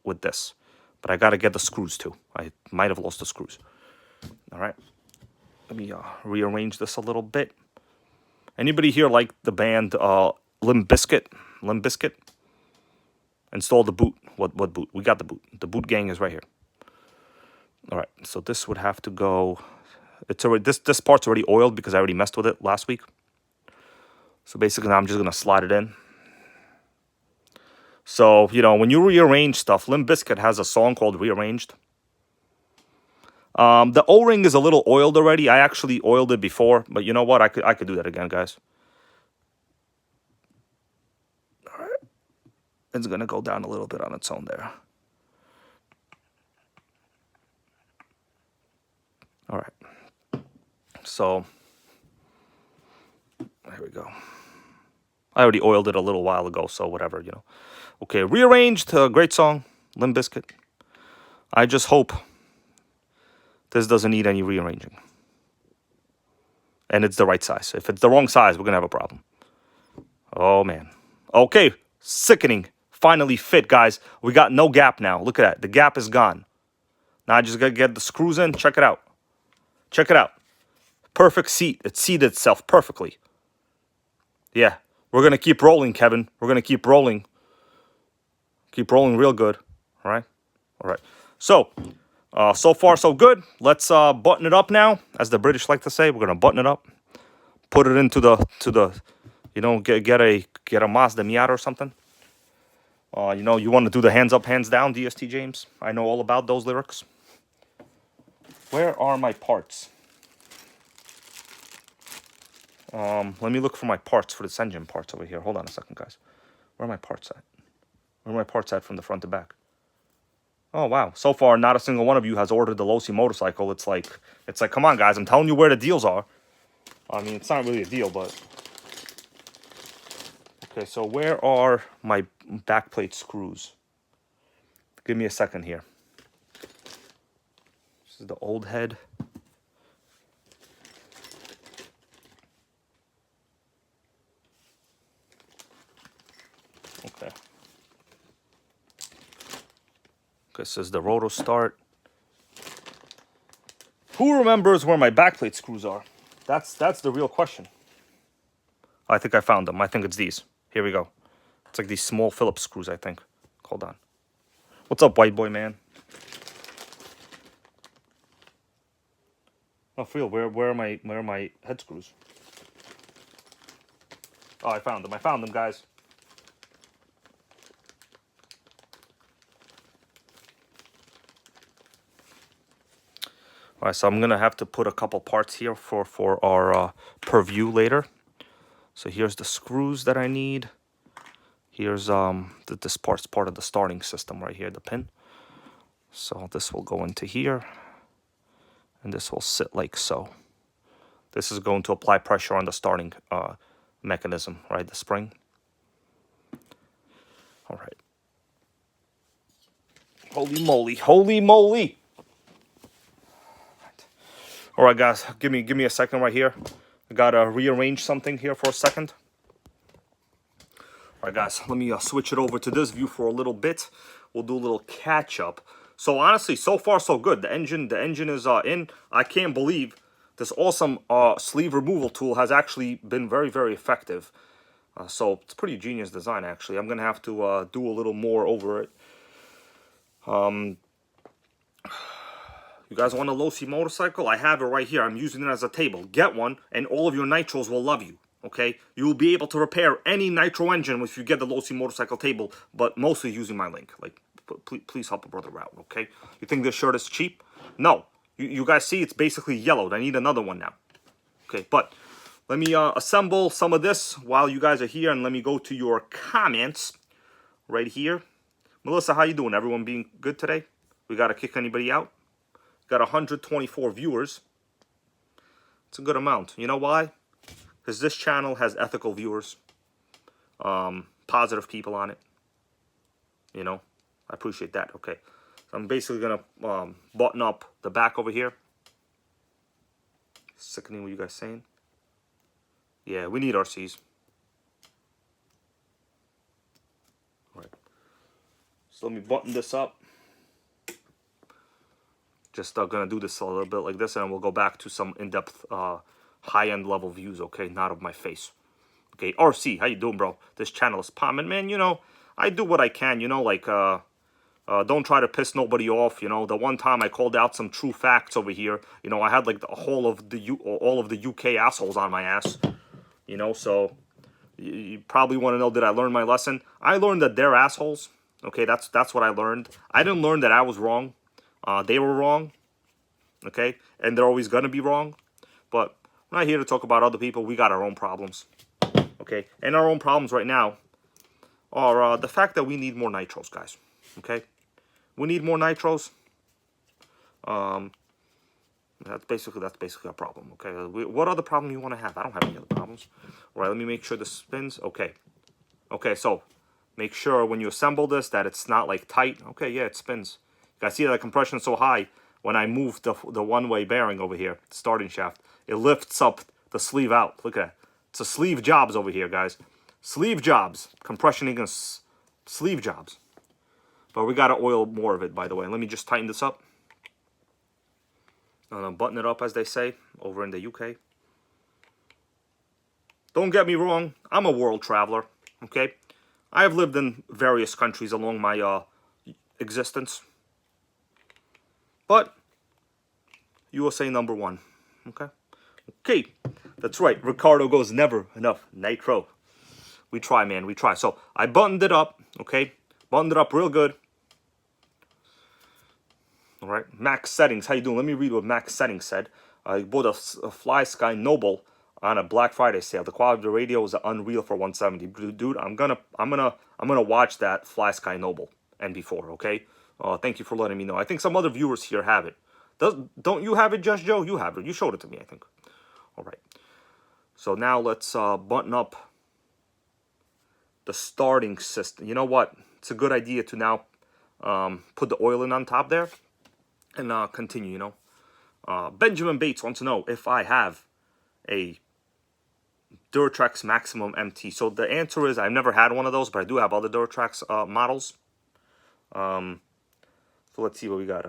with this. But I got to get the screws too. I might have lost the screws. All right. Let me rearrange this a little bit. Anybody here like the band Limp Bizkit? Limp Bizkit? Install the boot. What boot? We got the boot. The boot gang is right here. All right. So this would have to go. It's already this part's already oiled because I already messed with it last week. So basically, now I'm just gonna slide it in. So you know, when you rearrange stuff, Limp Bizkit has a song called "Rearranged." The O-ring is a little oiled already. I actually oiled it before, but you know what? I could do that again, guys. All right. It's gonna go down a little bit on its own there. All right. So there we go. I already oiled it a little while ago, so whatever, you know. Okay, Rearranged, great song, Limp Bizkit. I just hope this doesn't need any rearranging. And it's the right size. If it's the wrong size, we're going to have a problem. Oh, man. Okay, sickening. Finally fit, guys. We got no gap now. Look at that. The gap is gone. Now I just got to get the screws in. Check it out. Check it out. Perfect seat. It seated itself perfectly. Yeah. We're going to keep rolling, Kevin. We're going to keep rolling. Keep rolling real good. All right? All right. So, so far so good. Let's button it up now. As the British like to say, we're going to button it up. Put it into the you know, get a Mazda Miata or something. You know, you want to do the hands up, hands down, DST James. I know all about those lyrics. Where are my parts? Let me look for my parts for this engine parts over here. Hold on a second, guys. Where are my parts at? Where are my parts at from the front to back? Oh, wow. So far, not a single one of you has ordered the LOSI motorcycle. It's like, come on, guys. I'm telling you where the deals are. I mean, it's not really a deal, but... Okay, so where are my backplate screws? Give me a second here. This is the old head. Okay. This is the roto start. Who remembers where my backplate screws are? That's the real question. I think I found them. I think it's these. Here we go. It's like these small Phillips screws, I think. Hold on. What's up, white boy, man? Oh, for real, where are my head screws? Oh, I found them. I found them, guys. All right, so I'm gonna have to put a couple parts here for our purview later. So here's the screws that I need. Here's this part's part of the starting system right here, the pin. So this will go into here, and this will sit like so. This is going to apply pressure on the starting mechanism, right? The spring. All right. Holy moly! Holy moly! All right, guys, give me a second right here. I gotta rearrange something here for a second. All right, guys, let me switch it over to this view for a little bit. We'll do a little catch up. So honestly, so far so good. The engine is in. I can't believe this awesome sleeve removal tool has actually been very, very effective. So it's pretty genius design, actually. I'm gonna have to do a little more over it. You guys want a LOSI motorcycle? I have it right here. I'm using it as a table. Get one, and all of your nitros will love you. Okay? You will be able to repair any nitro engine if you get the LOSI motorcycle table, but mostly using my link. Like, please help a brother out, okay? You think this shirt is cheap? No. You guys see it's basically yellowed. I need another one now. Okay, but let me assemble some of this while you guys are here, and let me go to your comments right here. Melissa, how you doing? Everyone being good today? We got to kick anybody out? Got 124 viewers. It's a good amount. You know why? Because this channel has ethical viewers. Positive people on it. You know? I appreciate that. Okay. So I'm basically going to button up the back over here. Sickening what you guys saying. Yeah, we need RCs. All right. So let me button this up. Just gonna do this a little bit like this, and we'll go back to some in-depth, high-end level views, okay? Not of my face. Okay, RC, how you doing, bro? This channel is popping, man. You know, I do what I can, you know, like, don't try to piss nobody off, you know. The one time I called out some true facts over here, you know, I had, like, all of the UK assholes on my ass, you know, so you probably want to know, did I learn my lesson? I learned that they're assholes, okay? That's what I learned. I didn't learn that I was wrong. They were wrong, okay? And they're always going to be wrong. But we're not here to talk about other people. We got our own problems, okay? And our own problems right now are the fact that we need more nitros, guys, okay? We need more nitros. That's basically our problem, okay? What other problem you want to have? I don't have any other problems. All right, let me make sure this spins. Okay. Okay, so make sure when you assemble this that it's not, like, tight. Okay, yeah, it spins. I see that the compression is so high when I move the one-way bearing over here, the starting shaft. It lifts up the sleeve out. Look at that. It's a sleeve jobs over here, guys. Sleeve jobs. Compression against sleeve jobs. But we got to oil more of it, by the way. Let me just tighten this up. Button it up, as they say, over in the UK. Don't get me wrong. I'm a world traveler, okay? I have lived in various countries along my existence. But USA number one, okay? Okay, that's right. Ricardo goes never enough nitro. We try, man, we try. So I buttoned it up, okay? Buttoned it up real good. All right, max settings. How you doing? Let me read what max settings said. I bought a Fly Sky Noble on a Black Friday sale. The quality of the radio was unreal for 170. Dude, I'm gonna watch that Fly Sky Noble and before, okay? Thank you for letting me know. I think some other viewers here have it. Don't you have it, Just Joe? You have it. You showed it to me, I think. All right. So now let's button up the starting system. You know what? It's a good idea to now put the oil in on top there and continue, you know. Benjamin Bates wants to know if I have a Durtrax Maximum MT. So the answer is I've never had one of those, but I do have other Durtrax models. So let's see what we got.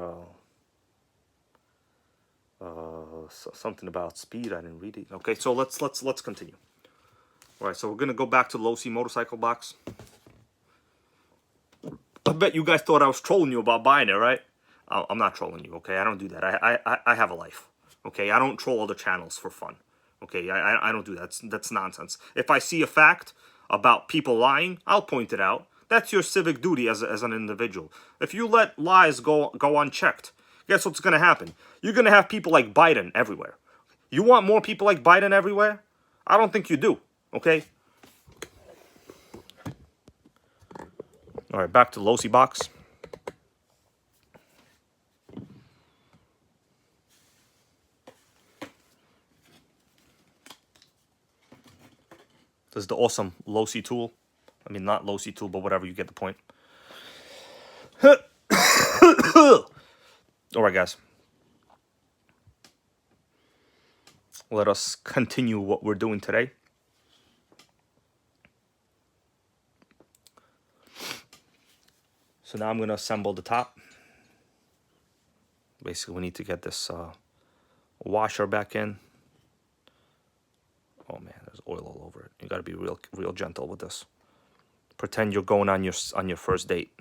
Something about speed. I didn't read it. Okay, so let's continue. All right, so we're gonna go back to LOSI motorcycle box. I bet you guys thought I was trolling you about buying it, right? I'm not trolling you. Okay, I don't do that. I have a life. Okay, I don't troll other channels for fun. Okay, I don't do that. That's nonsense. If I see a fact about people lying, I'll point it out. That's your civic duty as an individual. If you let lies go unchecked, guess what's going to happen? You're going to have people like Biden everywhere. You want more people like Biden everywhere? I don't think you do, okay? All right, back to LOSI box. This is the awesome LOSI tool. I mean, not LOSI tool, but whatever, you get the point. All right, guys. Let us continue what we're doing today. So now I'm going to assemble the top. Basically, we need to get this washer back in. Oh man, there's oil all over it. You got to be real gentle with this. Pretend you're going on your first date.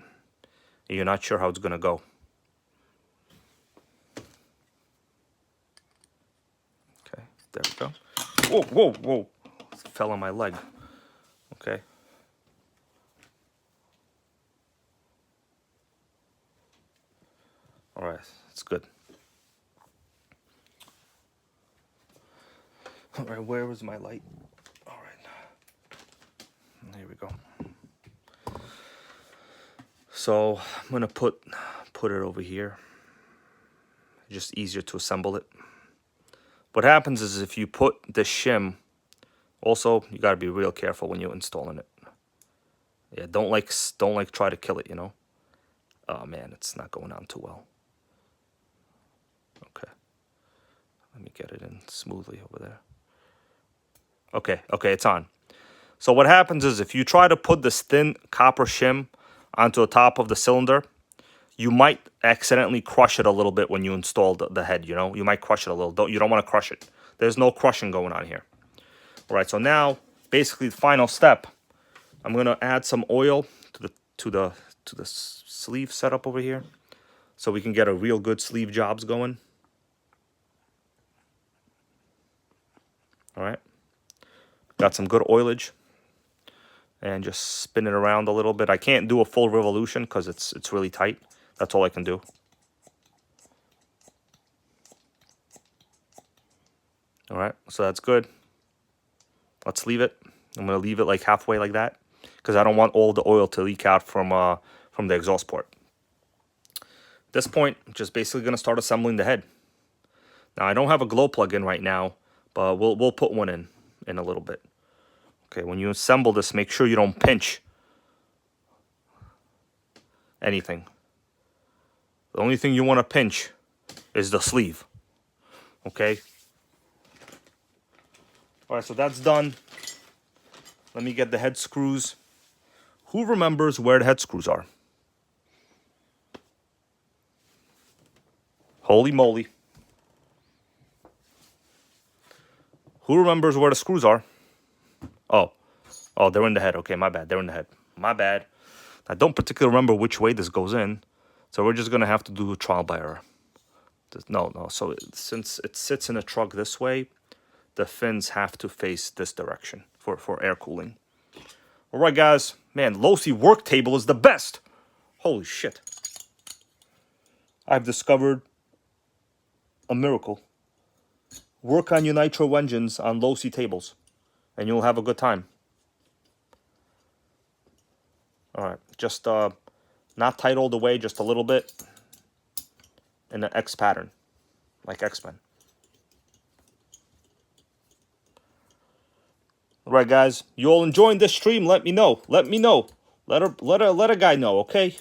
and you're not sure how it's gonna go. Okay, there we go. Whoa, whoa, whoa! It fell on my leg. Okay. All right, that's good. All right, where was my light? All right, there we go. So I'm gonna put it over here. Just easier to assemble it. What happens is if you put the shim, also you gotta be real careful when you're installing it. Yeah, don't like try to kill it, you know. Oh man, it's not going on too well. Okay, let me get it in smoothly over there. Okay, it's on. So what happens is if you try to put this thin copper shim onto the top of the cylinder, you might accidentally crush it a little bit when you install the head, you know? You might crush it a little. You don't want to crush it. There's no crushing going on here. All right, so now, basically the final step, I'm going to add some oil to the sleeve setup over here so we can get a real good sleeve jobs going. All right. Got some good oilage. And just spin it around a little bit. I can't do a full revolution because it's really tight. That's all I can do. All right, so that's good. Let's leave it. I'm gonna leave it like halfway like that because I don't want all the oil to leak out from the exhaust port. At this point, I'm just basically gonna start assembling the head. Now I don't have a glow plug in right now, but we'll put one in a little bit. Okay, when you assemble this, make sure you don't pinch anything. The only thing you want to pinch is the sleeve. Okay? All right, so that's done. Let me get the head screws. Who remembers where the head screws are? Holy moly. Who remembers where the screws are? Oh, they're in the head. Okay, my bad. They're in the head. My bad. I don't particularly remember which way this goes in, so we're just going to have to do a trial by error. No. So since it sits in the truck this way, the fins have to face this direction for air cooling. All right, guys. Man, LOSI work table is the best. Holy shit. I've discovered a miracle. Work on your nitro engines on LOSI tables, and you'll have a good time. All right, just not tight all the way, just a little bit in an X pattern, like X-Men. All right, guys, you all enjoying this stream? Let me know. Let me know. Let a guy know, okay?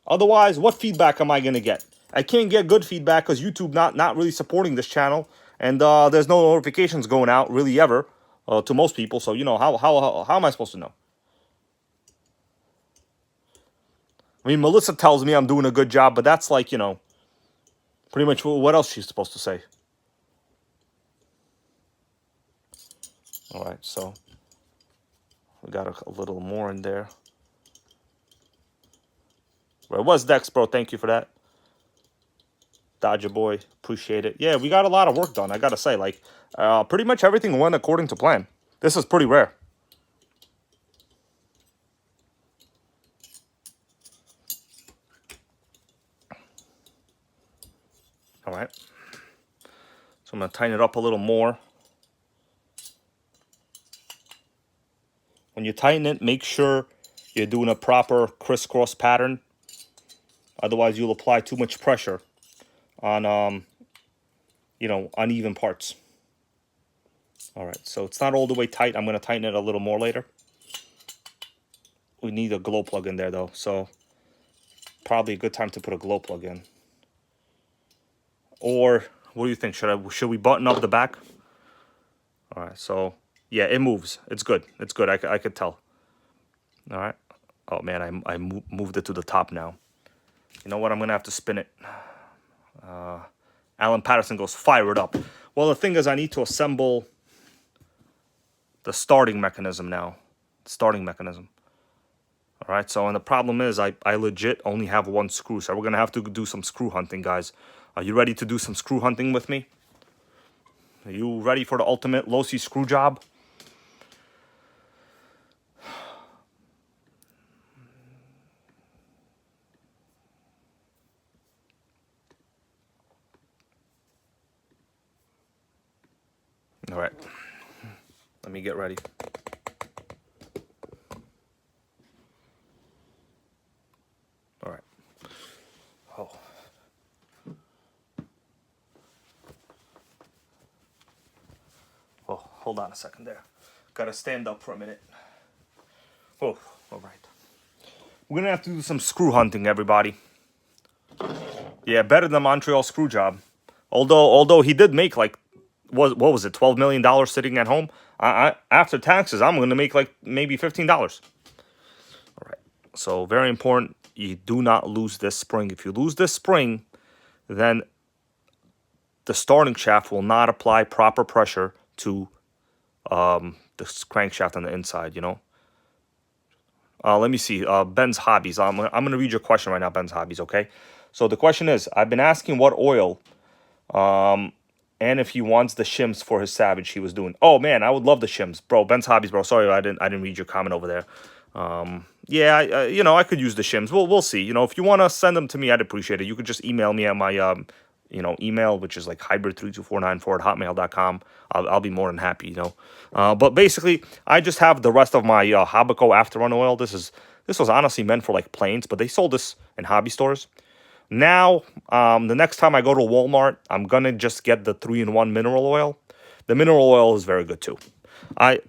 Otherwise, what feedback am I gonna get? I can't get good feedback because YouTube not really supporting this channel, and there's no notifications going out really ever to most people. So you know how am I supposed to know? I mean, Melissa tells me I'm doing a good job, but that's like, you know, pretty much what else she's supposed to say. All right, so we got a little more in there. Where was Dex, bro? Thank you for that. Dodger boy, appreciate it. Yeah, we got a lot of work done, I gotta say. Like, pretty much everything went according to plan. This is pretty rare. All right. So I'm going to tighten it up a little more. When you tighten it, make sure you're doing a proper crisscross pattern. Otherwise, you'll apply too much pressure on, you know, uneven parts. All right, so it's not all the way tight. I'm going to tighten it a little more later. We need a glow plug in there, though, so probably a good time to put a glow plug in. Or what do you think? Should we button up the back? All right, so yeah, it moves. It's good. It's good. I could tell. All right. Oh man, I moved it to the top now. You know what? I'm gonna have to spin it. Alan Patterson goes, fire it up. Well, the thing is, I need to assemble the starting mechanism now. Starting mechanism. All right, so and the problem is I legit only have one screw, so we're gonna have to do some screw hunting, guys. Are you ready to do some screw hunting with me? Are you ready for the ultimate LOSI screw job? All right, let me get ready. All right. Oh. Oh, hold on a second there. Gotta stand up for a minute. Oh, all right. We're gonna have to do some screw hunting, everybody. Yeah, better than Montreal screw job. Although he did make like, what was it, $12 million sitting at home? After taxes, I'm gonna make like maybe $15. All right. So very important. You do not lose this spring. If you lose this spring, then the starting shaft will not apply proper pressure to the crankshaft on the inside. You know. Let me see. Ben's hobbies. I'm gonna read your question right now, Ben's hobbies. Okay. So the question is, I've been asking what oil, and if he wants the shims for his Savage he was doing. Oh man, I would love the shims, bro. Ben's hobbies, bro. Sorry, I didn't read your comment over there. Yeah, you know, I could use the shims. We'll see. You know, if you want to send them to me, I'd appreciate it. You could just email me at my email, which is like hybrid32494@hotmail.com. I'll be more than happy, you know. But basically, I just have the rest of my Habaco afterrun oil. This was honestly meant for like planes, but they sold this in hobby stores. Now, the next time I go to Walmart, I'm gonna just get the 3-in-1 mineral oil. The mineral oil is very good too.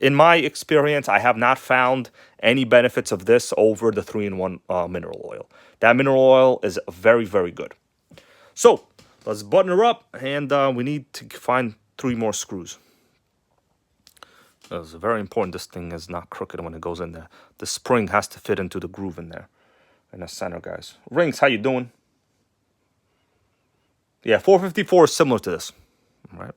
In my experience, I have not found any benefits of this over the 3-in-1 mineral oil. That mineral oil is very, very good. So let's button her up, and we need to find 3 more screws. It's very important this thing is not crooked when it goes in there. The spring has to fit into the groove in there, in the center, guys. Rings, how you doing? Yeah, 454 is similar to this. All right.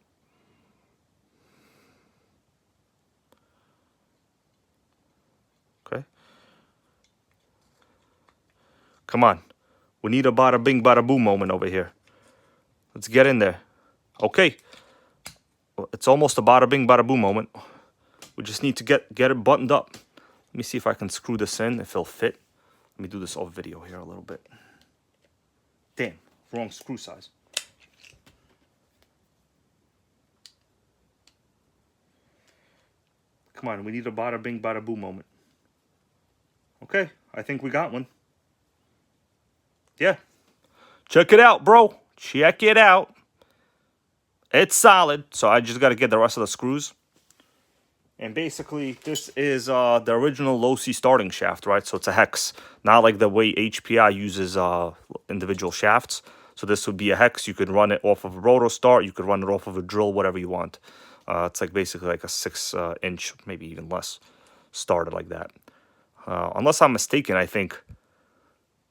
Okay. Come on. We need a bada bing, bada boom moment over here. Let's get in there. Okay. It's almost a bada bing, bada boom moment. We just need to get it buttoned up. Let me see if I can screw this in, if it'll fit. Let me do this off video here a little bit. Damn, wrong screw size. Come on, we need a bada bing, bada boom moment. Okay, I think we got one. Yeah. Check it out, bro. Check it out. It's solid, so I just got to get the rest of the screws. And basically, this is the original LOSI starting shaft, right? So it's a hex, not like the way HPI uses individual shafts. So this would be a hex. You could run it off of a rotor start. You could run it off of a drill, whatever you want. It's like basically like a 6-inch, maybe even less, started like that. Unless I'm mistaken, I think,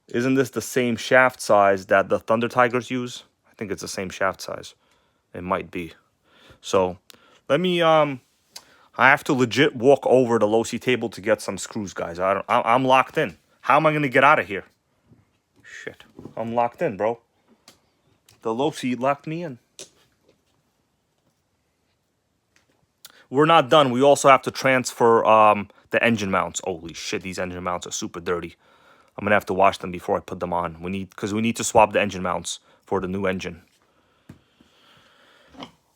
isn't this the same shaft size that the Thunder Tigers use? I think it's the same shaft size. It might be. So let me I have to legit walk over the LOSI table to get some screws, guys. I'm locked in. How am I gonna get out of here? Shit, I'm locked in, bro. The LOSI locked me in. We're not done. We also have to transfer the engine mounts. Holy shit, these engine mounts are super dirty. I'm gonna have to wash them before I put them on. Because we need to swap the engine mounts for the new engine.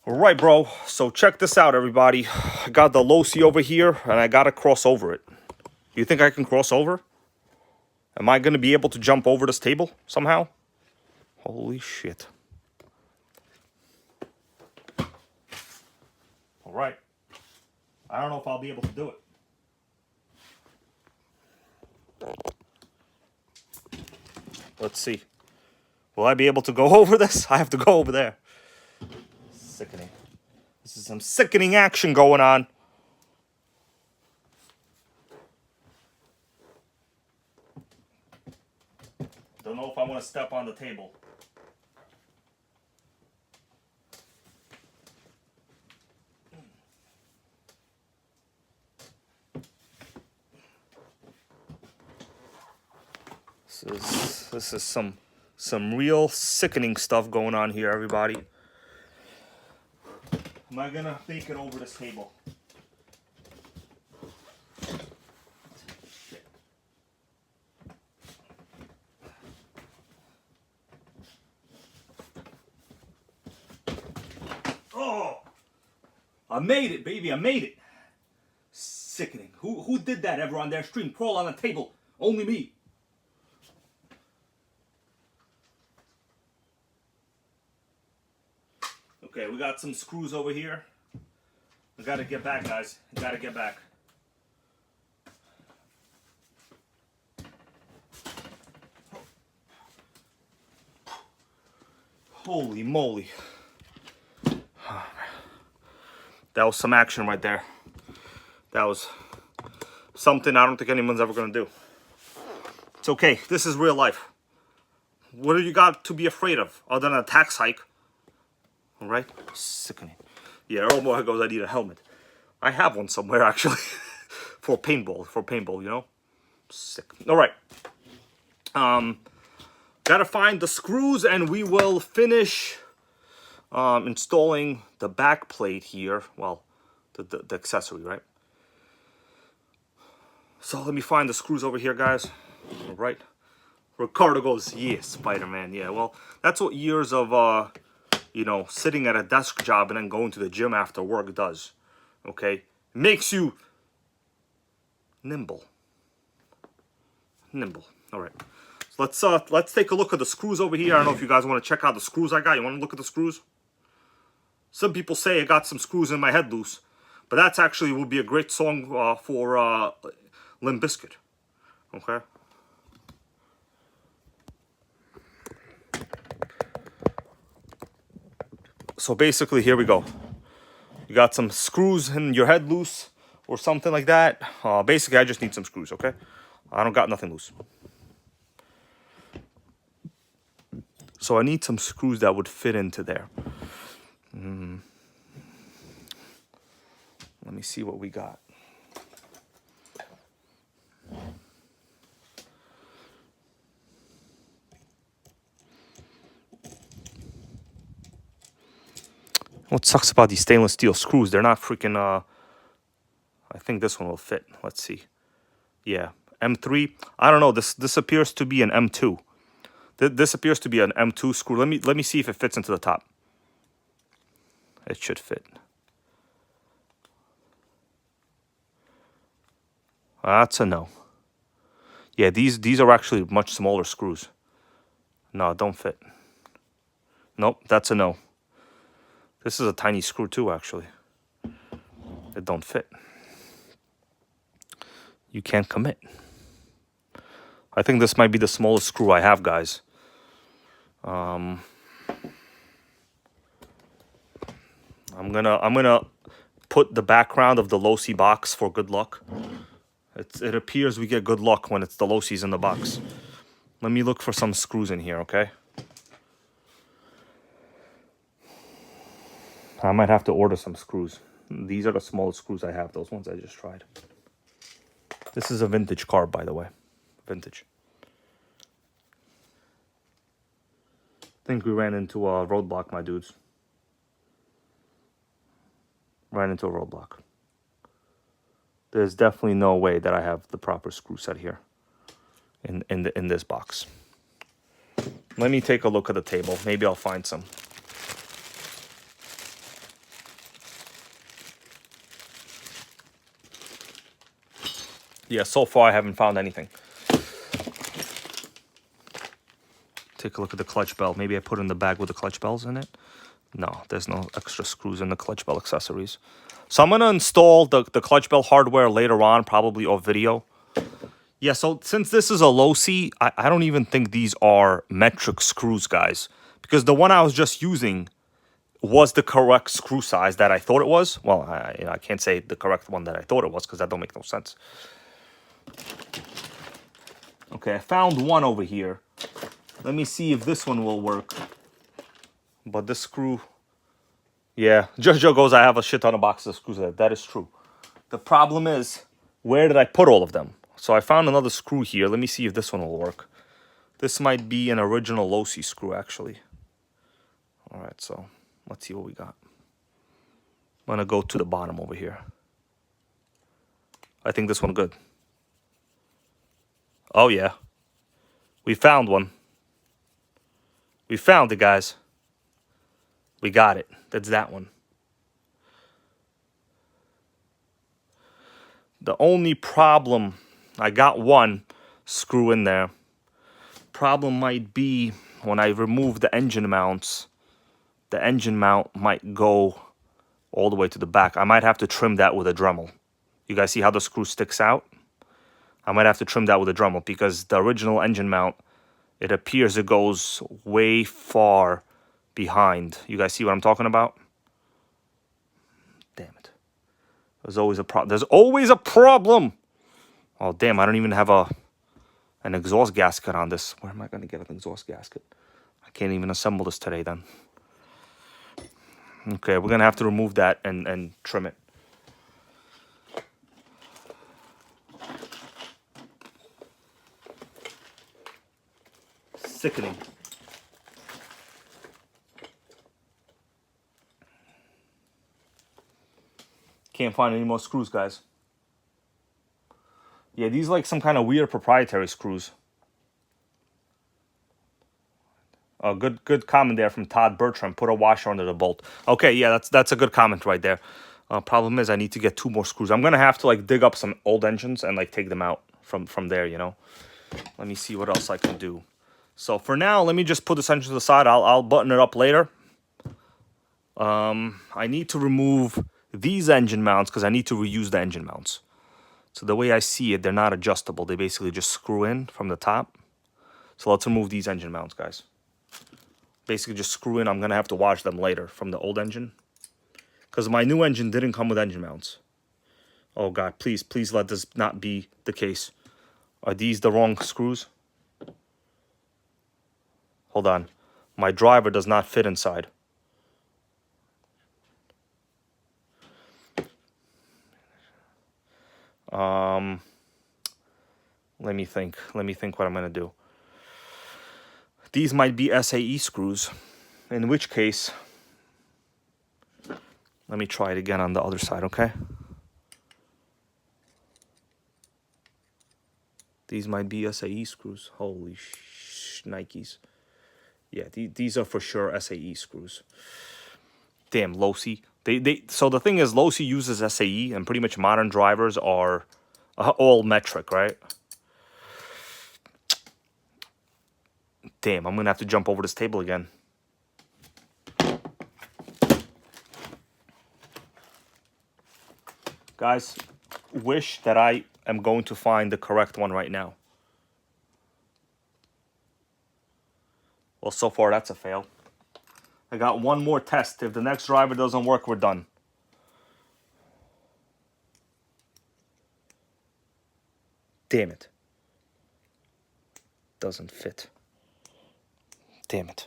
All right, bro. So check this out, everybody. I got the LOSI over here, and I gotta cross over it. You think I can cross over? Am I gonna be able to jump over this table somehow? Holy shit. All right. I don't know if I'll be able to do it. Let's see. Will I be able to go over this? I have to go over there. Sickening. This is some sickening action going on. Don't know if I want to step on the table. This is some real sickening stuff going on here, everybody. Am I gonna make it over this table? Oh, I made it, baby. I made it. Sickening. Who did that ever on their stream? Crawl on the table. Only me. Okay, we got some screws over here. We gotta get back, guys. We gotta get back. Holy moly. That was some action right there. That was something I don't think anyone's ever gonna do. It's okay. This is real life. What do you got to be afraid of other than a tax hike? All right? Sickening. Yeah, Earl Moore goes, I need a helmet. I have one somewhere, actually. For paintball, you know? Sick. All right. Gotta find the screws, and we will finish installing the back plate here. Well, the accessory, right? So let me find the screws over here, guys. All right. Ricardo goes, yeah, Spider-Man. Yeah, well, that's what years of, you know, sitting at a desk job and then going to the gym after work does. Okay? Makes you nimble. Nimble. All right. So let's take a look at the screws over here. I don't know if you guys want to check out the screws I got. You want to look at the screws? Some people say I got some screws in my head loose, but that's actually will be a great song for Limp Bizkit. Okay. So basically, here we go. You got some screws in your head loose or something like that. Basically, I just need some screws, okay? I don't got nothing loose. So I need some screws that would fit into there. Let me see what we got. What sucks about these stainless steel screws, they're not freaking, I think this one will fit. Let's see. Yeah, M3. I don't know, this appears to be an M2. This appears to be an M2 screw. Let me see if it fits into the top. It should fit. That's a no. Yeah, these are actually much smaller screws. No, don't fit. Nope, that's a no. This is a tiny screw too, actually. It don't fit. You can't commit. I think this might be the smallest screw I have, guys. I'm gonna put the background of the LOSI box for good luck. It appears we get good luck when it's the LOSI's in the box. Let me look for some screws in here, okay? I might have to order some screws. These are the smallest screws I have. Those ones I just tried. This is a vintage car, by the way. Vintage. I think we ran into a roadblock, my dudes. Ran into a roadblock. There's definitely no way that I have the proper screw set here in this box. Let me take a look at the table. Maybe I'll find some. Yeah, so far I haven't found anything. Take a look at the clutch bell. Maybe I put in the bag with the clutch bells in it. No, there's no extra screws in the clutch bell accessories. So I'm going to install the clutch bell hardware later on, probably off video. Yeah, so since this is a LOSI, I don't even think these are metric screws, guys. Because the one I was just using was the correct screw size that I thought it was. Well, I can't say the correct one that I thought it was because that don't make no sense. Okay, I found one over here. Let me see if this one will work. But this screw... Yeah, Jojo goes, I have a shit ton of boxes of screws there. That is true. The problem is, where did I put all of them? So I found another screw here. Let me see if this one will work. This might be an original LOSI screw, actually. All right, so let's see what we got. I'm gonna go to the bottom over here. I think this one good. Oh yeah, we found one. We found it, guys. We got it. That's that one. The only problem, I got one screw in there. Problem might be when I remove the engine mounts, the engine mount might go all the way to the back. I might have to trim that with a Dremel. You guys see how the screw sticks out? I might have to trim that with a Dremel because the original engine mount, it appears it goes way far behind. You guys see what I'm talking about? Damn it. There's always a problem. There's always a problem. Oh, damn, I don't even have an exhaust gasket on this. Where am I going to get an exhaust gasket? I can't even assemble this today then. Okay, we're going to have to remove that and trim it. Sickening. Can't find any more screws, guys. Yeah, these are like some kind of weird proprietary screws. Good comment there from Todd Bertram. Put a washer under the bolt. Okay, yeah, that's a good comment right there. Problem is I need to get 2 more screws. I'm gonna have to like dig up some old engines and like take them out from there, you know. Let me see what else I can do. So for now, let me just put this engine to the side. I'll button it up later. I need to remove these engine mounts because I need to reuse the engine mounts. So the way I see it, they're not adjustable. They basically just screw in from the top. So let's remove these engine mounts, guys. Basically just screw in. I'm going to have to wash them later from the old engine. Because my new engine didn't come with engine mounts. Oh, God, please let this not be the case. Are these the wrong screws? Hold on. My driver does not fit inside. Let me think what I'm going to do. These might be SAE screws, in which case, let me try it again on the other side, okay? These might be SAE screws. Holy Nikes. Yeah, these are for sure SAE screws. Damn, LOSI. So the thing is, LOSI uses SAE, and pretty much modern drivers are all metric, right? Damn, I'm gonna have to jump over this table again. Guys, wish that I am going to find the correct one right now. Well, so far that's a fail. I got one more test. If the next driver doesn't work, we're done. Damn it. Doesn't fit. Damn it.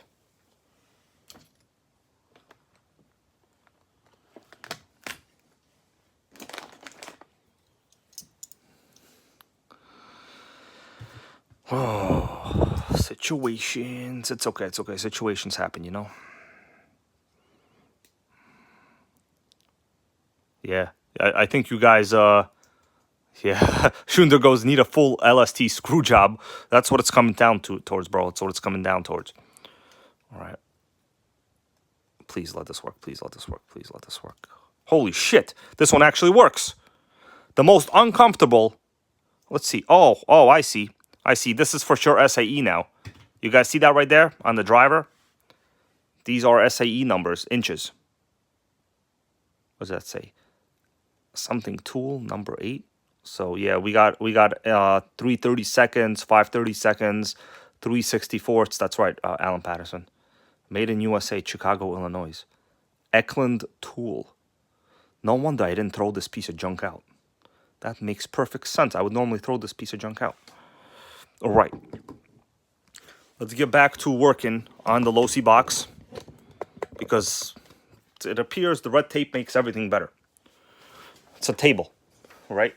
Oh, situations. It's okay. Situations happen, you know? Yeah. I think you guys, yeah. Schunder goes, need a full LST screw job. That's what it's coming down towards, bro. That's what it's coming down towards. All right. Please let this work. Please let this work. Please let this work. Holy shit. This one actually works. The most uncomfortable. Let's see. Oh, I see. This is for sure SAE now. You guys see that right there on the driver? These are SAE numbers, inches. What does that say? Something tool number 8. So yeah, we got 330 seconds, 530 seconds, 3/64. That's right, Alan Patterson. Made in USA, Chicago, Illinois. Eklund tool. No wonder I didn't throw this piece of junk out. That makes perfect sense. I would normally throw this piece of junk out. All right. Let's get back to working on the LOSI box because it appears the red tape makes everything better. It's a table, all right?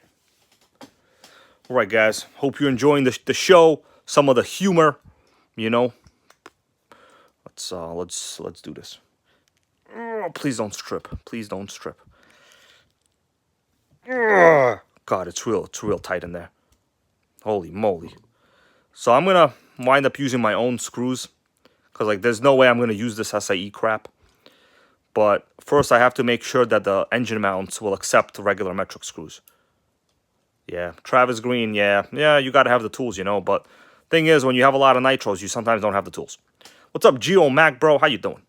All right, guys. Hope you're enjoying the show, some of the humor. you know. Let's do this. Oh, please don't strip. Please don't strip. Ugh. God, it's real tight in there. Holy moly. So I'm gonna wind up using my own screws, because like there's no way I'm gonna use this SAE crap. But first I have to make sure that the engine mounts will accept regular metric screws. Yeah, Travis Green, yeah, you gotta have the tools, you know, but thing is, when you have a lot of nitros, you sometimes don't have the tools. What's up, Geo Mac, bro? How you doing?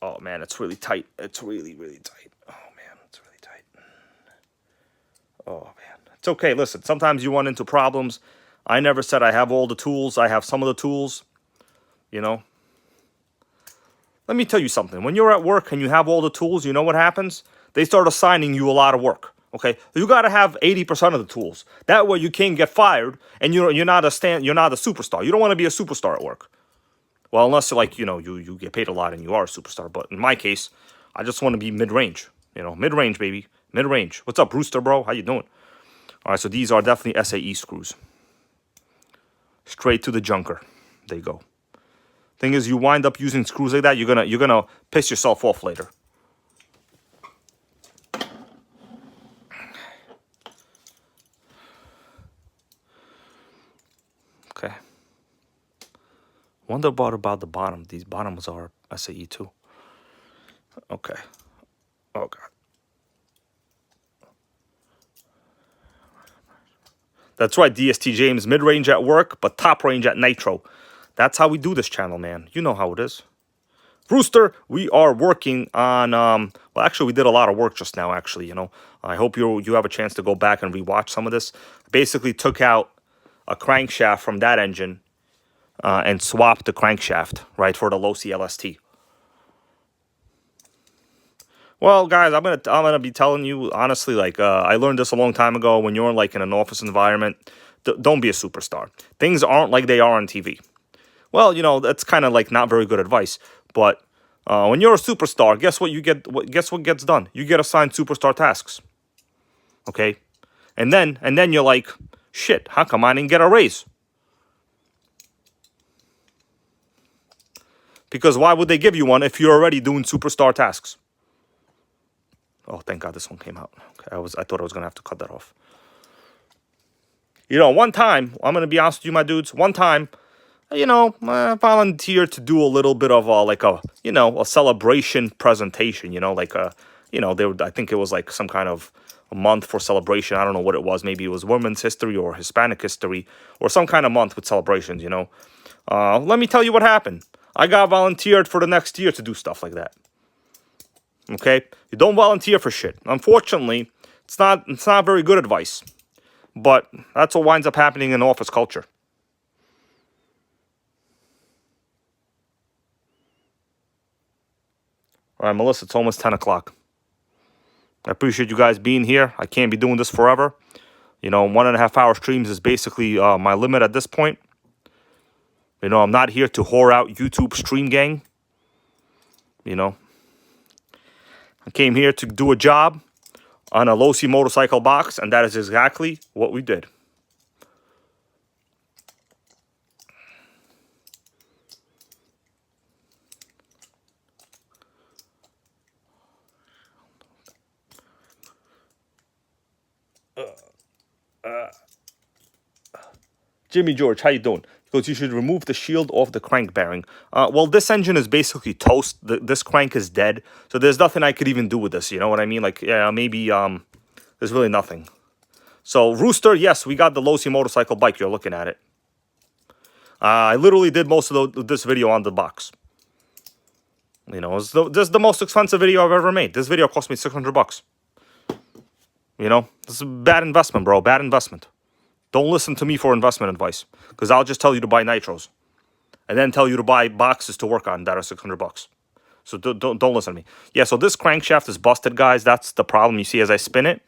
Oh, man, it's really tight. It's really tight. Oh, man, it's really tight. Oh, man. It's okay. Listen, sometimes you run into problems. I never said I have all the tools. I have some of the tools, you know. Let me tell you something. When you're at work and you have all the tools, you know what happens? They start assigning you a lot of work, okay? You got to have 80% of the tools. That way you can't get fired and you're not a superstar. You don't want to be a superstar at work. Well, unless, like, you know, you get paid a lot and you are a superstar. But in my case, I just want to be mid-range. You know, mid-range, baby. Mid-range. What's up, Brewster, bro? How you doing? All right, so these are definitely SAE screws. Straight to the junker. There you go. Thing is, you wind up using screws like that, you're gonna piss yourself off later. Okay. Wonder about the bottom. These bottoms are SAE too. Okay. Oh, God. That's right, DST James. Mid-range at work, but top range at Nitro. That's how we do this channel, man. You know how it is. Rooster, we are working on, well, actually, we did a lot of work just now, actually, you know. I hope you have a chance to go back and rewatch some of this. Basically took out a crankshaft from that engine and swapped the crankshaft, right, for the LOSI LST. Well, guys, I'm gonna be telling you honestly, like I learned this a long time ago. When you're like in an office environment, don't be a superstar. Things aren't like they are on TV. Well, you know, that's kind of like not very good advice. But when you're a superstar, guess what you get? Guess what gets done? You get assigned superstar tasks. Okay, and then you're like, shit, how come I didn't get a raise? Because why would they give you one if you're already doing superstar tasks? Oh, thank God this one came out. Okay, I thought I was gonna have to cut that off. You know, one time, I'm gonna be honest with you, my dudes. One time, you know, I volunteered to do a little bit of a celebration presentation. You know, like I think it was like some kind of a month for celebration. I don't know what it was. Maybe it was Women's History or Hispanic History or some kind of month with celebrations. You know, let me tell you what happened. I got volunteered for the next year to do stuff like that. Okay, you don't volunteer for shit. Unfortunately, it's not very good advice, but that's what winds up happening in office culture. All right, Melissa, it's almost 10 o'clock. I appreciate you guys being here. I can't be doing this forever. You know, 1.5 hour streams is basically my limit at this point. You know, I'm not here to whore out YouTube stream gang. You know, I came here to do a job on a LOSI motorcycle box, and that is exactly what we did. Jimmy George, how you doing? He goes, you should remove the shield off the crank bearing. Well, this engine is basically toast. This crank is dead. So there's nothing I could even do with this. You know what I mean? Like, yeah, maybe there's really nothing. So, Rooster, yes, we got the LOSI motorcycle bike. You're looking at it. I literally did most of this video on the box. You know, this is the most expensive video I've ever made. This video cost me $600. You know, this is a bad investment, bro. Bad investment. Don't listen to me for investment advice, because I'll just tell you to buy nitros, and then tell you to buy boxes to work on that are $600. So don't listen to me. Yeah. So this crankshaft is busted, guys. That's the problem. You see, as I spin it,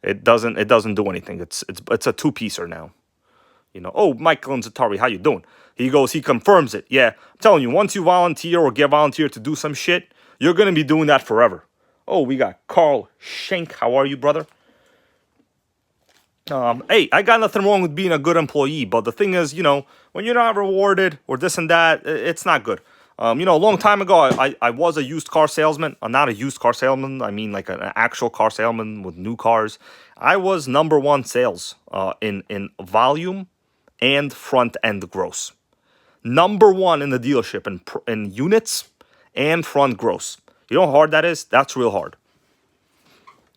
it doesn't do anything. It's a two-piecer now. You know. Oh, Michael and Zatari, how you doing? He goes. He confirms it. Yeah. I'm telling you, once you volunteer or get volunteered to do some shit, you're gonna be doing that forever. Oh, we got Carl Schenk. How are you, brother? Hey, I got nothing wrong with being a good employee, but the thing is, you know, when you're not rewarded or this and that, it's not good. You know, a long time ago, I was a used car salesman. Not a used car salesman. I mean, like an actual car salesman with new cars. I was #1 sales in volume and front end gross. #1 in the dealership in units and front gross. You know how hard that is? That's real hard.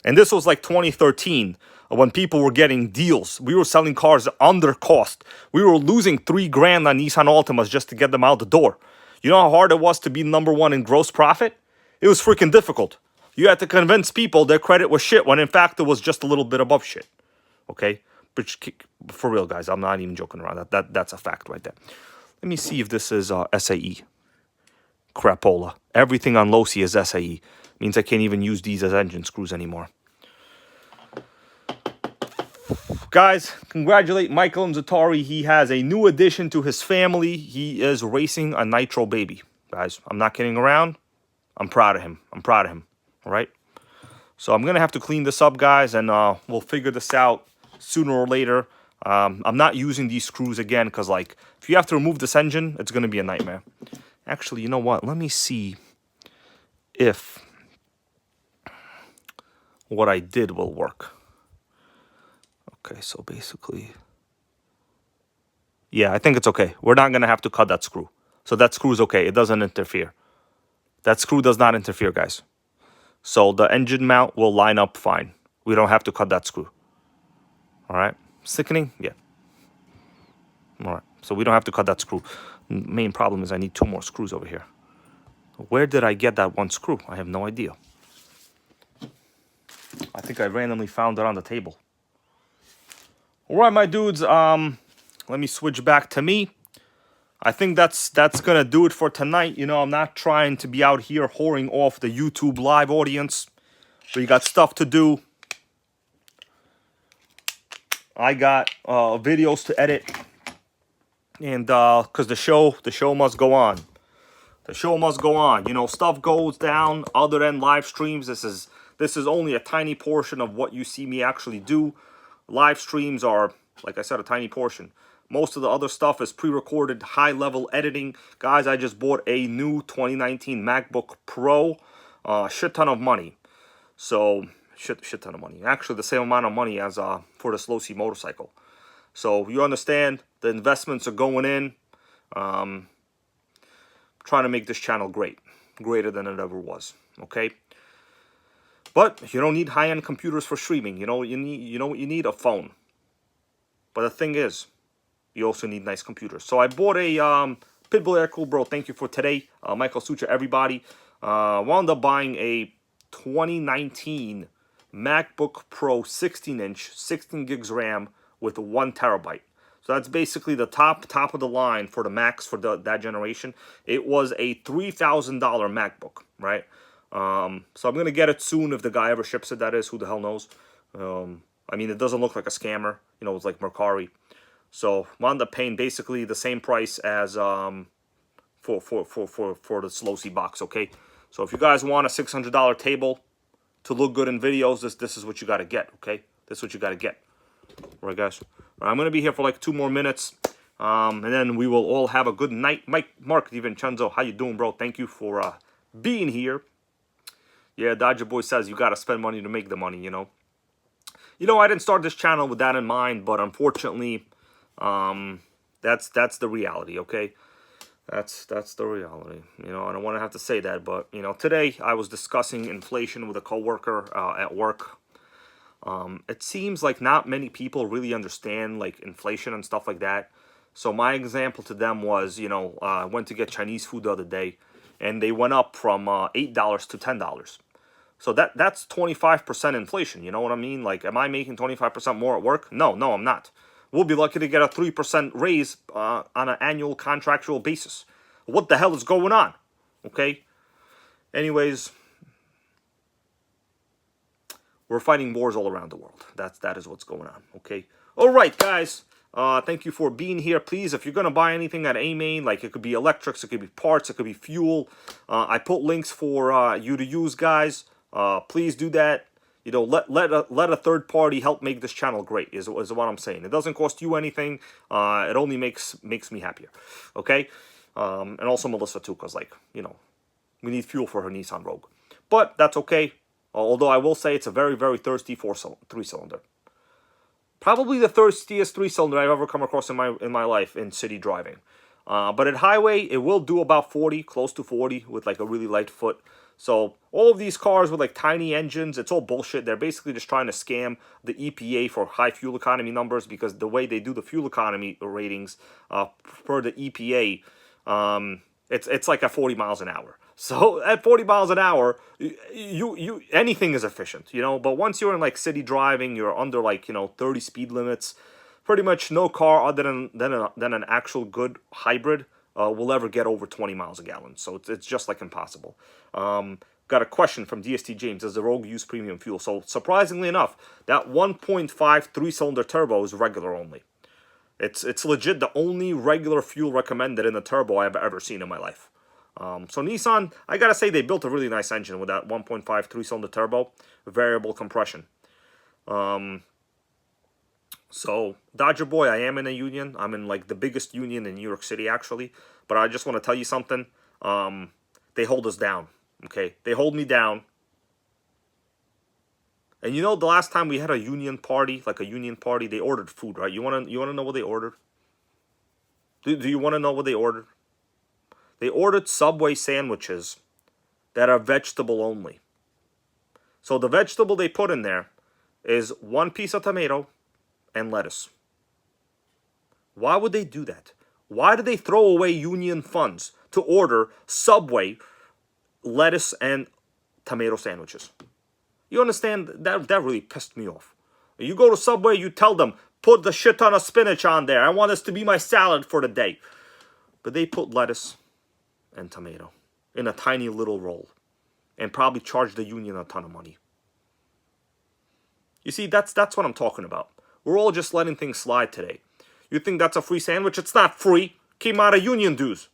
And this was like 2013 when people were getting deals. We were selling cars under cost. We were losing $3,000 on Nissan Altimas just to get them out the door. You know how hard it was to be #1 in gross profit? It was freaking difficult. You had to convince people their credit was shit when in fact it was just a little bit above shit. Okay? But for real, guys, I'm not even joking around. That's a fact right there. Let me see if this is SAE. Crapola. Everything on LOSI is SAE. Means I can't even use these as engine screws anymore. Guys, congratulate Michael Zatari. He has a new addition to his family. He is racing a Nitro baby. Guys, I'm not kidding around. I'm proud of him. I'm proud of him. All right? So I'm going to have to clean this up, guys, and we'll figure this out sooner or later. I'm not using these screws again because, like, if you have to remove this engine, it's going to be a nightmare. Actually, you know what? Let me see if what I did will work. Okay, so basically, yeah, I think it's okay. We're not going to have to cut that screw. So that screw is okay. It doesn't interfere. That screw does not interfere, guys. So the engine mount will line up fine. We don't have to cut that screw. All right? Sickening? Yeah. All right. So we don't have to cut that screw. Main problem is I need 2 more screws over here. Where did I get that 1 screw? I have no idea. I think I randomly found it on the table. All right, my dudes. Let me switch back to me. I think that's gonna do it for tonight. You know, I'm not trying to be out here whoring off the YouTube live audience. We got stuff to do. I got videos to edit, and because the show must go on. The show must go on. You know, stuff goes down other than live streams. This is only a tiny portion of what you see me actually do. Live streams are, like I said, a tiny portion. Most of the other stuff is pre-recorded, high-level editing. Guys, I just bought a new 2019 MacBook Pro. Shit ton of money. So, shit ton of money. Actually, the same amount of money as for this LOSI motorcycle. So, you understand, the investments are going in. Trying to make this channel great. Greater than it ever was. Okay? But you don't need high-end computers for streaming. You know what you need a phone. But the thing is, you also need nice computers. So I bought a Pitbull Air Cool, bro. Thank you for today. Michael Sucha, everybody. Wound up buying a 2019 MacBook Pro 16-inch, 16 gigs RAM with 1 terabyte. So that's basically the top of the line for the Macs for that generation. It was a $3,000 MacBook, right? So I'm going to get it soon if the guy ever ships it, that is. Who the hell knows? I mean, it doesn't look like a scammer. You know, it's like Mercari. So wound up paying basically the same price as for the LOSI box, okay? So if you guys want a $600 table to look good in videos, this is what you got to get, okay? This is what you got to get. All right, guys? All right, I'm going to be here for like 2 more minutes. And then we will all have a good night. Mark DiVincenzo, how you doing, bro? Thank you for being here. Yeah, Dodger Boy says you got to spend money to make the money, you know. You know, I didn't start this channel with that in mind, but unfortunately, that's the reality, okay? That's the reality. You know, I don't want to have to say that, but, you know, today I was discussing inflation with a coworker at work. It seems like not many people really understand, like, inflation and stuff like that. So my example to them was, you know, I went to get Chinese food the other day, and they went up from $8 to $10. So that's 25% inflation, you know what I mean? Like, am I making 25% more at work? No, I'm not. We'll be lucky to get a 3% raise on an annual contractual basis. What the hell is going on? Okay? Anyways, we're fighting wars all around the world. That is what's going on, okay? All right, guys. Thank you for being here. Please, if you're going to buy anything at A-Main, like it could be electrics, it could be parts, it could be fuel. I put links for you to use, guys. Please do that. You know, let a third party help make this channel great is what I'm saying. It doesn't cost you anything. It only makes me happier. Okay, and also Melissa too, cause like, you know, we need fuel for her Nissan Rogue, but that's okay. Although I will say it's a very, very thirsty 3-cylinder. Probably the thirstiest 3-cylinder I've ever come across in my life in city driving. But at highway, it will do about 40, close to 40, with like a really light foot. So all of these cars with like tiny engines, it's all bullshit. They're basically just trying to scam the EPA for high fuel economy numbers, because the way they do the fuel economy ratings per the EPA, it's like at 40 miles an hour. So at 40 miles an hour, you anything is efficient, you know. But once you're in like city driving, you're under like, you know, 30 speed limits. Pretty much no car other than an actual good hybrid will ever get over 20 miles a gallon. So it's just like impossible. Got a question from DST James. Does the Rogue use premium fuel? So surprisingly enough, that 1.5 3-cylinder turbo is regular only. It's legit the only regular fuel recommended in the turbo I've ever seen in my life. So Nissan, I gotta say, they built a really nice engine with that 1.5 3-cylinder turbo, variable compression. So Dodger Boy, I am in a union. I'm in like the biggest union in New York City, actually. But I just want to tell you something. They hold us down. Okay, they hold me down. And you know, the last time we had a union party, they ordered food, right? You wanna know what they ordered? Do you want to know what they ordered? They ordered Subway sandwiches that are vegetable only. So the vegetable they put in there is 1 piece of tomato and lettuce. Why would they do that? Why did they throw away union funds to order Subway lettuce and tomato sandwiches? You understand? That really pissed me off. You go to Subway, you tell them, put the shit ton of spinach on there. I want this to be my salad for the day. But they put lettuce and tomato in a tiny little roll and probably charge the union a ton of money. You see, that's what I'm talking about. We're all just letting things slide today. You think that's a free sandwich? It's not free. Came out of union dues.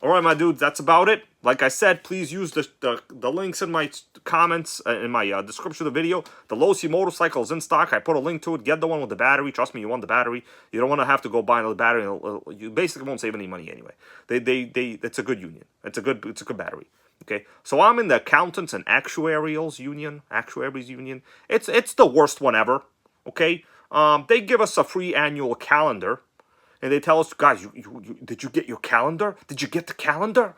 All right, my dudes, that's about it. Like I said, please use the links in my comments, in my description of the video. The LOSI motorcycle is in stock. I put a link to it. Get the one with the battery. Trust me, you want the battery. You don't want to have to go buy another battery. You basically won't save any money anyway. It's a good union. It's a good battery. Okay, so I'm in the accountants and actuaries union. It's the worst one ever. Okay, they give us a free annual calendar, and they tell us, guys, did you get your calendar? Did you get the calendar?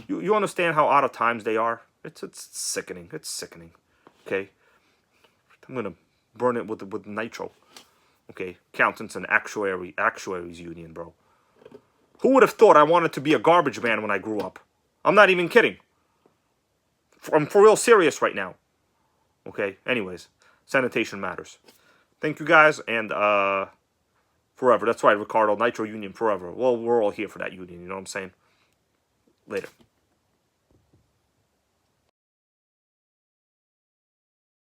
You understand how out of times they are? It's sickening. It's sickening. Okay, I'm gonna burn it with nitro. Okay, accountants and actuaries union, bro. Who would have thought I wanted to be a garbage man when I grew up? I'm not even kidding. I'm for real serious right now. Okay, anyways, sanitation matters. Thank you guys, and forever. That's right, Ricardo. Nitro union forever. Well, we're all here for that union, you know what I'm saying? Later.